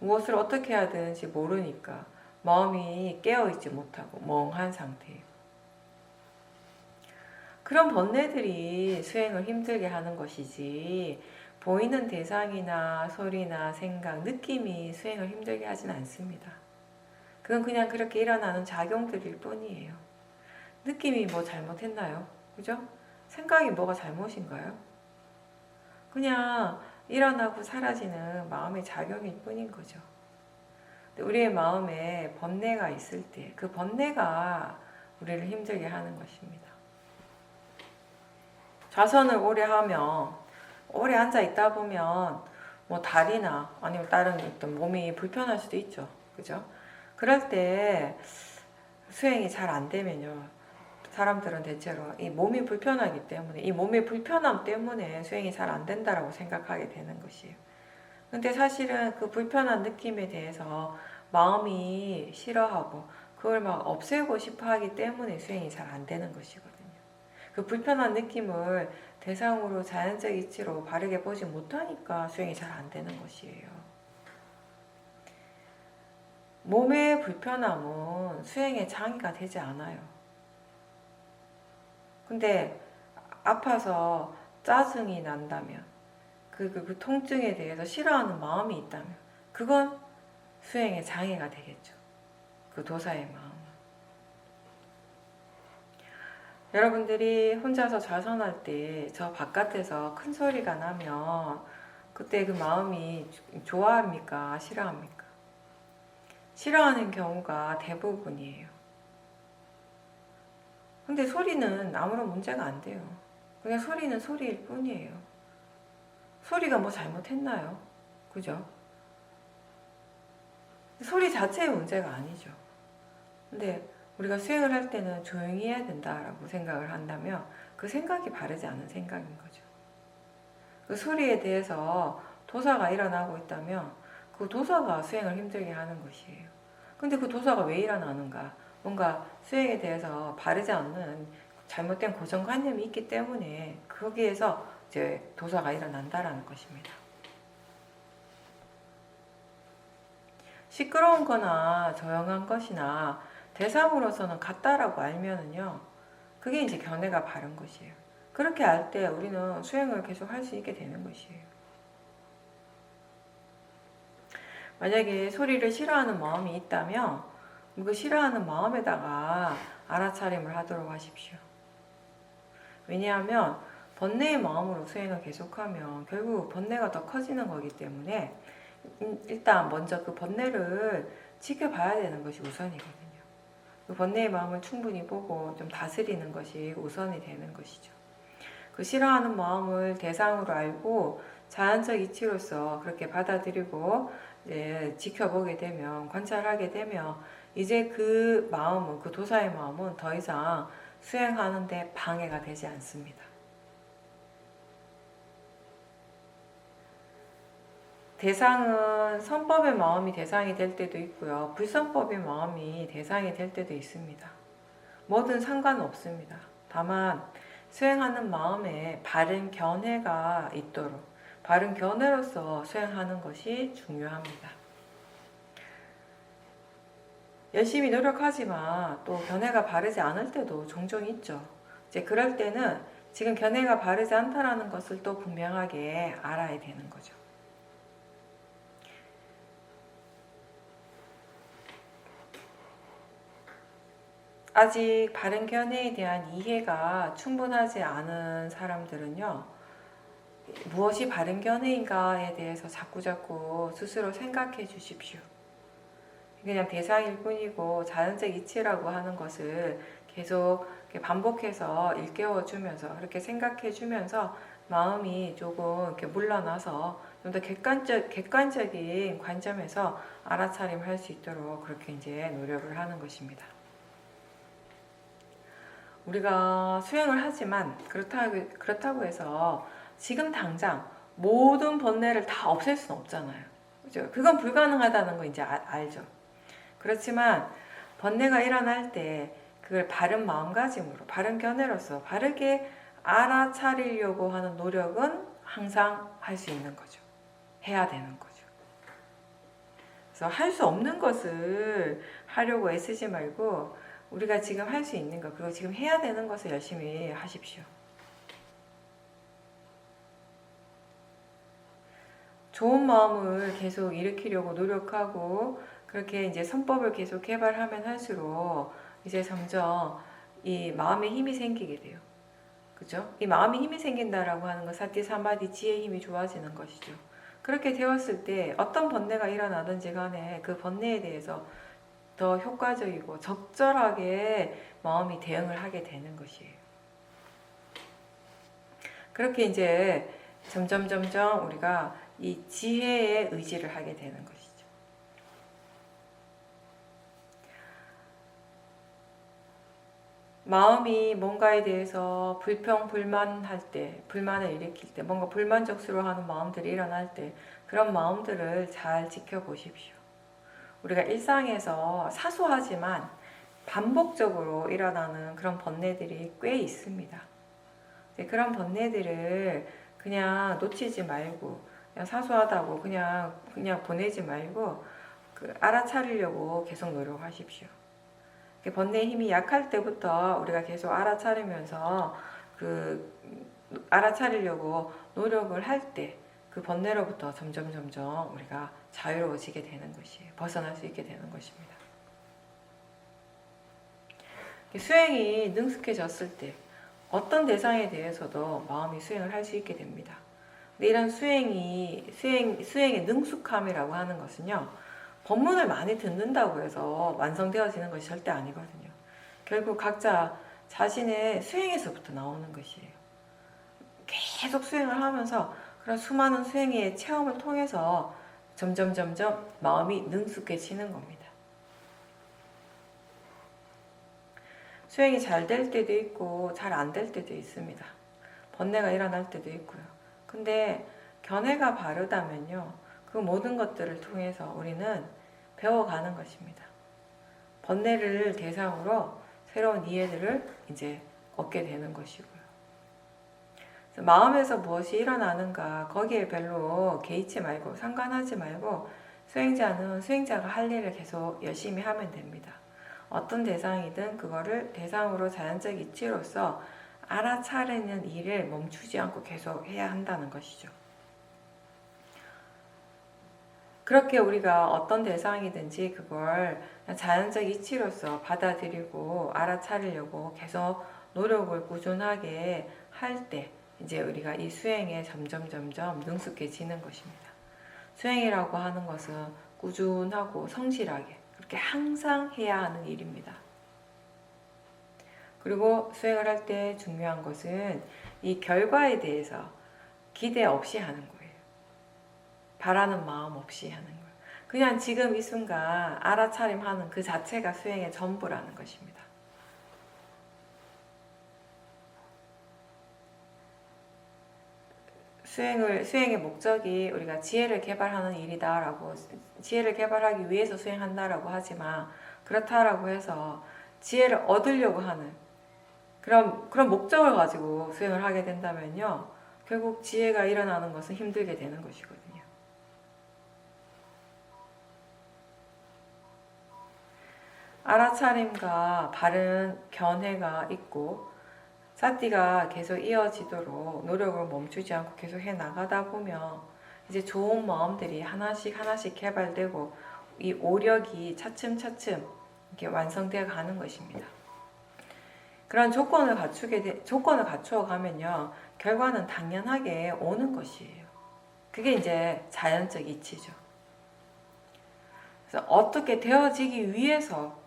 무엇을 어떻게 해야 되는지 모르니까 마음이 깨어있지 못하고 멍한 상태예요. 그런 번뇌들이 수행을 힘들게 하는 것이지 보이는 대상이나 소리나 생각, 느낌이 수행을 힘들게 하진 않습니다. 그건 그냥 그렇게 일어나는 작용들일 뿐이에요. 느낌이 뭐 잘못했나요? 그죠? 생각이 뭐가 잘못인가요? 그냥 일어나고 사라지는 마음의 작용일 뿐인 거죠. 우리의 마음에 번뇌가 있을 때 그 번뇌가 우리를 힘들게 하는 것입니다. 좌선을 오래 하면 오래 앉아 있다 보면 뭐 다리나 아니면 다른 어떤 몸이 불편할 수도 있죠. 그죠? 그럴 때 수행이 잘 안 되면요. 사람들은 대체로 이 몸이 불편하기 때문에 이 몸의 불편함 때문에 수행이 잘 안 된다라고 생각하게 되는 것이에요. 근데 사실은 그 불편한 느낌에 대해서 마음이 싫어하고 그걸 막 없애고 싶어 하기 때문에 수행이 잘 안 되는 것이거든요. 그 불편한 느낌을 대상으로 자연적 이치로 바르게 보지 못하니까 수행이 잘 안 되는 것이에요. 몸의 불편함은 수행에 장애가 되지 않아요. 근데 아파서 짜증이 난다면 그 통증에 대해서 싫어하는 마음이 있다면 그건 수행에 장애가 되겠죠. 그 도사의 마음은. 여러분들이 혼자서 좌선할 때 저 바깥에서 큰 소리가 나면 그때 그 마음이 좋아합니까? 싫어합니까? 싫어하는 경우가 대부분이에요. 근데 소리는 아무런 문제가 안 돼요. 그냥 소리는 소리일 뿐이에요. 소리가 뭐 잘못했나요? 그죠? 소리 자체의 문제가 아니죠. 근데 우리가 수행을 할 때는 조용히 해야 된다라고 생각을 한다면 그 생각이 바르지 않은 생각인 거죠. 그 소리에 대해서 도사가 일어나고 있다면 그 도사가 수행을 힘들게 하는 것이에요. 근데 그 도사가 왜 일어나는가? 뭔가 수행에 대해서 바르지 않는 잘못된 고정관념이 있기 때문에 거기에서 이제 도사가 일어난다라는 것입니다. 시끄러운 거나 조용한 것이나 대상으로서는 같다라고 알면은요, 그게 이제 견해가 바른 것이에요. 그렇게 알 때 우리는 수행을 계속 할 수 있게 되는 것이에요. 만약에 소리를 싫어하는 마음이 있다면 그 싫어하는 마음에다가 알아차림을 하도록 하십시오. 왜냐하면 번뇌의 마음으로 수행을 계속하면 결국 번뇌가 더 커지는 거기 때문에 일단 먼저 그 번뇌를 지켜봐야 되는 것이 우선이거든요. 그 번뇌의 마음을 충분히 보고 좀 다스리는 것이 우선이 되는 것이죠. 그 싫어하는 마음을 대상으로 알고 자연적 이치로서 그렇게 받아들이고 지켜보게 되면, 관찰하게 되면 이제 그 마음은, 그 도사의 마음은 더 이상 수행하는데 방해가 되지 않습니다. 대상은 선법의 마음이 대상이 될 때도 있고요. 불선법의 마음이 대상이 될 때도 있습니다. 뭐든 상관없습니다. 다만 수행하는 마음에 바른 견해가 있도록 바른 견해로서 수행하는 것이 중요합니다. 열심히 노력하지만 또 견해가 바르지 않을 때도 종종 있죠. 이제 그럴 때는 지금 견해가 바르지 않다라는 것을 또 분명하게 알아야 되는 거죠. 아직 바른 견해에 대한 이해가 충분하지 않은 사람들은요, 무엇이 바른 견해인가에 대해서 자꾸자꾸 스스로 생각해 주십시오. 그냥 대상일 뿐이고 자연적 이치라고 하는 것을 계속 반복해서 일깨워 주면서 그렇게 생각해 주면서 마음이 조금 이렇게 물러나서 좀 더 객관적인 관점에서 알아차림할 수 있도록 그렇게 이제 노력을 하는 것입니다. 우리가 수행을 하지만 그렇다고 해서 지금 당장 모든 번뇌를 다 없앨 수는 없잖아요. 그죠? 그건 불가능하다는 거 이제 알죠. 그렇지만 번뇌가 일어날 때 그걸 바른 마음가짐으로, 바른 견해로서 바르게 알아차리려고 하는 노력은 항상 할 수 있는 거죠. 해야 되는 거죠. 그래서 할 수 없는 것을 하려고 애쓰지 말고 우리가 지금 할 수 있는 것, 그리고 지금 해야 되는 것을 열심히 하십시오. 좋은 마음을 계속 일으키려고 노력하고 그렇게 이제 선법을 계속 개발하면 할수록 이제 점점 이 마음에 힘이 생기게 돼요. 그죠? 이 마음에 힘이 생긴다라고 하는 건 사티 사마디 지혜의 힘이 좋아지는 것이죠. 그렇게 되었을 때 어떤 번뇌가 일어나든지 간에 그 번뇌에 대해서 더 효과적이고 적절하게 마음이 대응을 하게 되는 것이에요. 그렇게 이제 점점 우리가 이 지혜의 의지를 하게 되는 것이죠. 마음이 뭔가에 대해서 불평불만할 때, 불만을 일으킬 때, 뭔가 불만족스러워하는 마음들이 일어날 때 그런 마음들을 잘 지켜보십시오. 우리가 일상에서 사소하지만 반복적으로 일어나는 그런 번뇌들이 꽤 있습니다. 그런 번뇌들을 그냥 놓치지 말고 그냥 사소하다고 그냥 보내지 말고 알아차리려고 계속 노력하십시오. 번뇌의 힘이 약할 때부터 우리가 계속 알아차리면서 알아차리려고 노력을 할 때 그 번뇌로부터 점점 우리가 자유로워지게 되는 것이에요. 벗어날 수 있게 되는 것입니다. 수행이 능숙해졌을 때 어떤 대상에 대해서도 마음이 수행을 할 수 있게 됩니다. 근데 이런 수행의 능숙함이라고 하는 것은요, 법문을 많이 듣는다고 해서 완성되어지는 것이 절대 아니거든요. 결국 각자 자신의 수행에서부터 나오는 것이에요. 계속 수행을 하면서 그런 수많은 수행의 체험을 통해서 점점 마음이 능숙해지는 겁니다. 수행이 잘 될 때도 있고 잘 안 될 때도 있습니다. 번뇌가 일어날 때도 있고요. 근데 견해가 바르다면요, 그 모든 것들을 통해서 우리는 배워가는 것입니다. 번뇌를 대상으로 새로운 이해들을 이제 얻게 되는 것이고요. 마음에서 무엇이 일어나는가 거기에 별로 개의치 말고 상관하지 말고 수행자는 수행자가 할 일을 계속 열심히 하면 됩니다. 어떤 대상이든 그거를 대상으로 자연적 이치로서 알아차리는 일을 멈추지 않고 계속 해야 한다는 것이죠. 그렇게 우리가 어떤 대상이든지 그걸 자연적 이치로서 받아들이고 알아차리려고 계속 노력을 꾸준하게 할 때 이제 우리가 이 수행에 점점 능숙해지는 것입니다. 수행이라고 하는 것은 꾸준하고 성실하게 그렇게 항상 해야 하는 일입니다. 그리고 수행을 할 때 중요한 것은 이 결과에 대해서 기대 없이 하는 거예요. 바라는 마음 없이 하는 거예요. 그냥 지금 이 순간 알아차림하는 그 자체가 수행의 전부라는 것입니다. 수행의 목적이 우리가 지혜를 개발하는 일이다라고, 지혜를 개발하기 위해서 수행한다라고 하지만 그렇다라고 해서 지혜를 얻으려고 하는 그런 목적을 가지고 수행을 하게 된다면요, 결국 지혜가 일어나는 것은 힘들게 되는 것이거든요. 알아차림과 바른 견해가 있고 사티가 계속 이어지도록 노력을 멈추지 않고 계속 해 나가다 보면 이제 좋은 마음들이 하나씩 개발되고 이 오력이 차츰 이렇게 완성되어 가는 것입니다. 그런 조건을 갖추어 가면요, 결과는 당연하게 오는 것이에요. 그게 이제 자연적 이치죠. 그래서 어떻게 되어지기 위해서,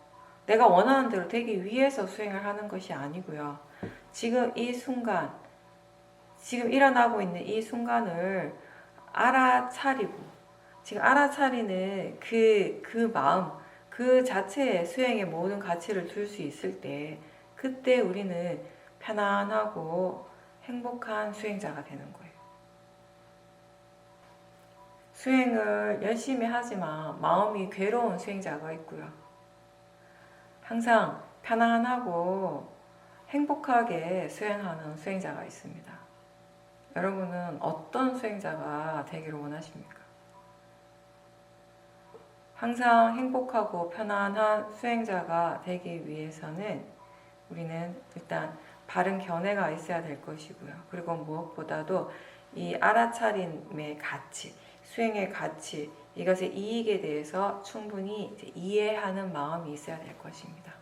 내가 원하는 대로 되기 위해서 수행을 하는 것이 아니고요. 지금 이 순간, 지금 일어나고 있는 이 순간을 알아차리고, 지금 알아차리는 그 마음, 그 자체에 수행의 모든 가치를 둘 수 있을 때, 그때 우리는 편안하고 행복한 수행자가 되는 거예요. 수행을 열심히 하지만 마음이 괴로운 수행자가 있고요. 항상 편안하고 행복하게 수행하는 수행자가 있습니다. 여러분은 어떤 수행자가 되기를 원하십니까? 항상 행복하고 편안한 수행자가 되기 위해서는 우리는 일단 바른 견해가 있어야 될 것이고요. 그리고 무엇보다도 이 알아차림의 가치, 수행의 가치, 이것의 이익에 대해서 충분히 이해하는 마음이 있어야 될 것입니다.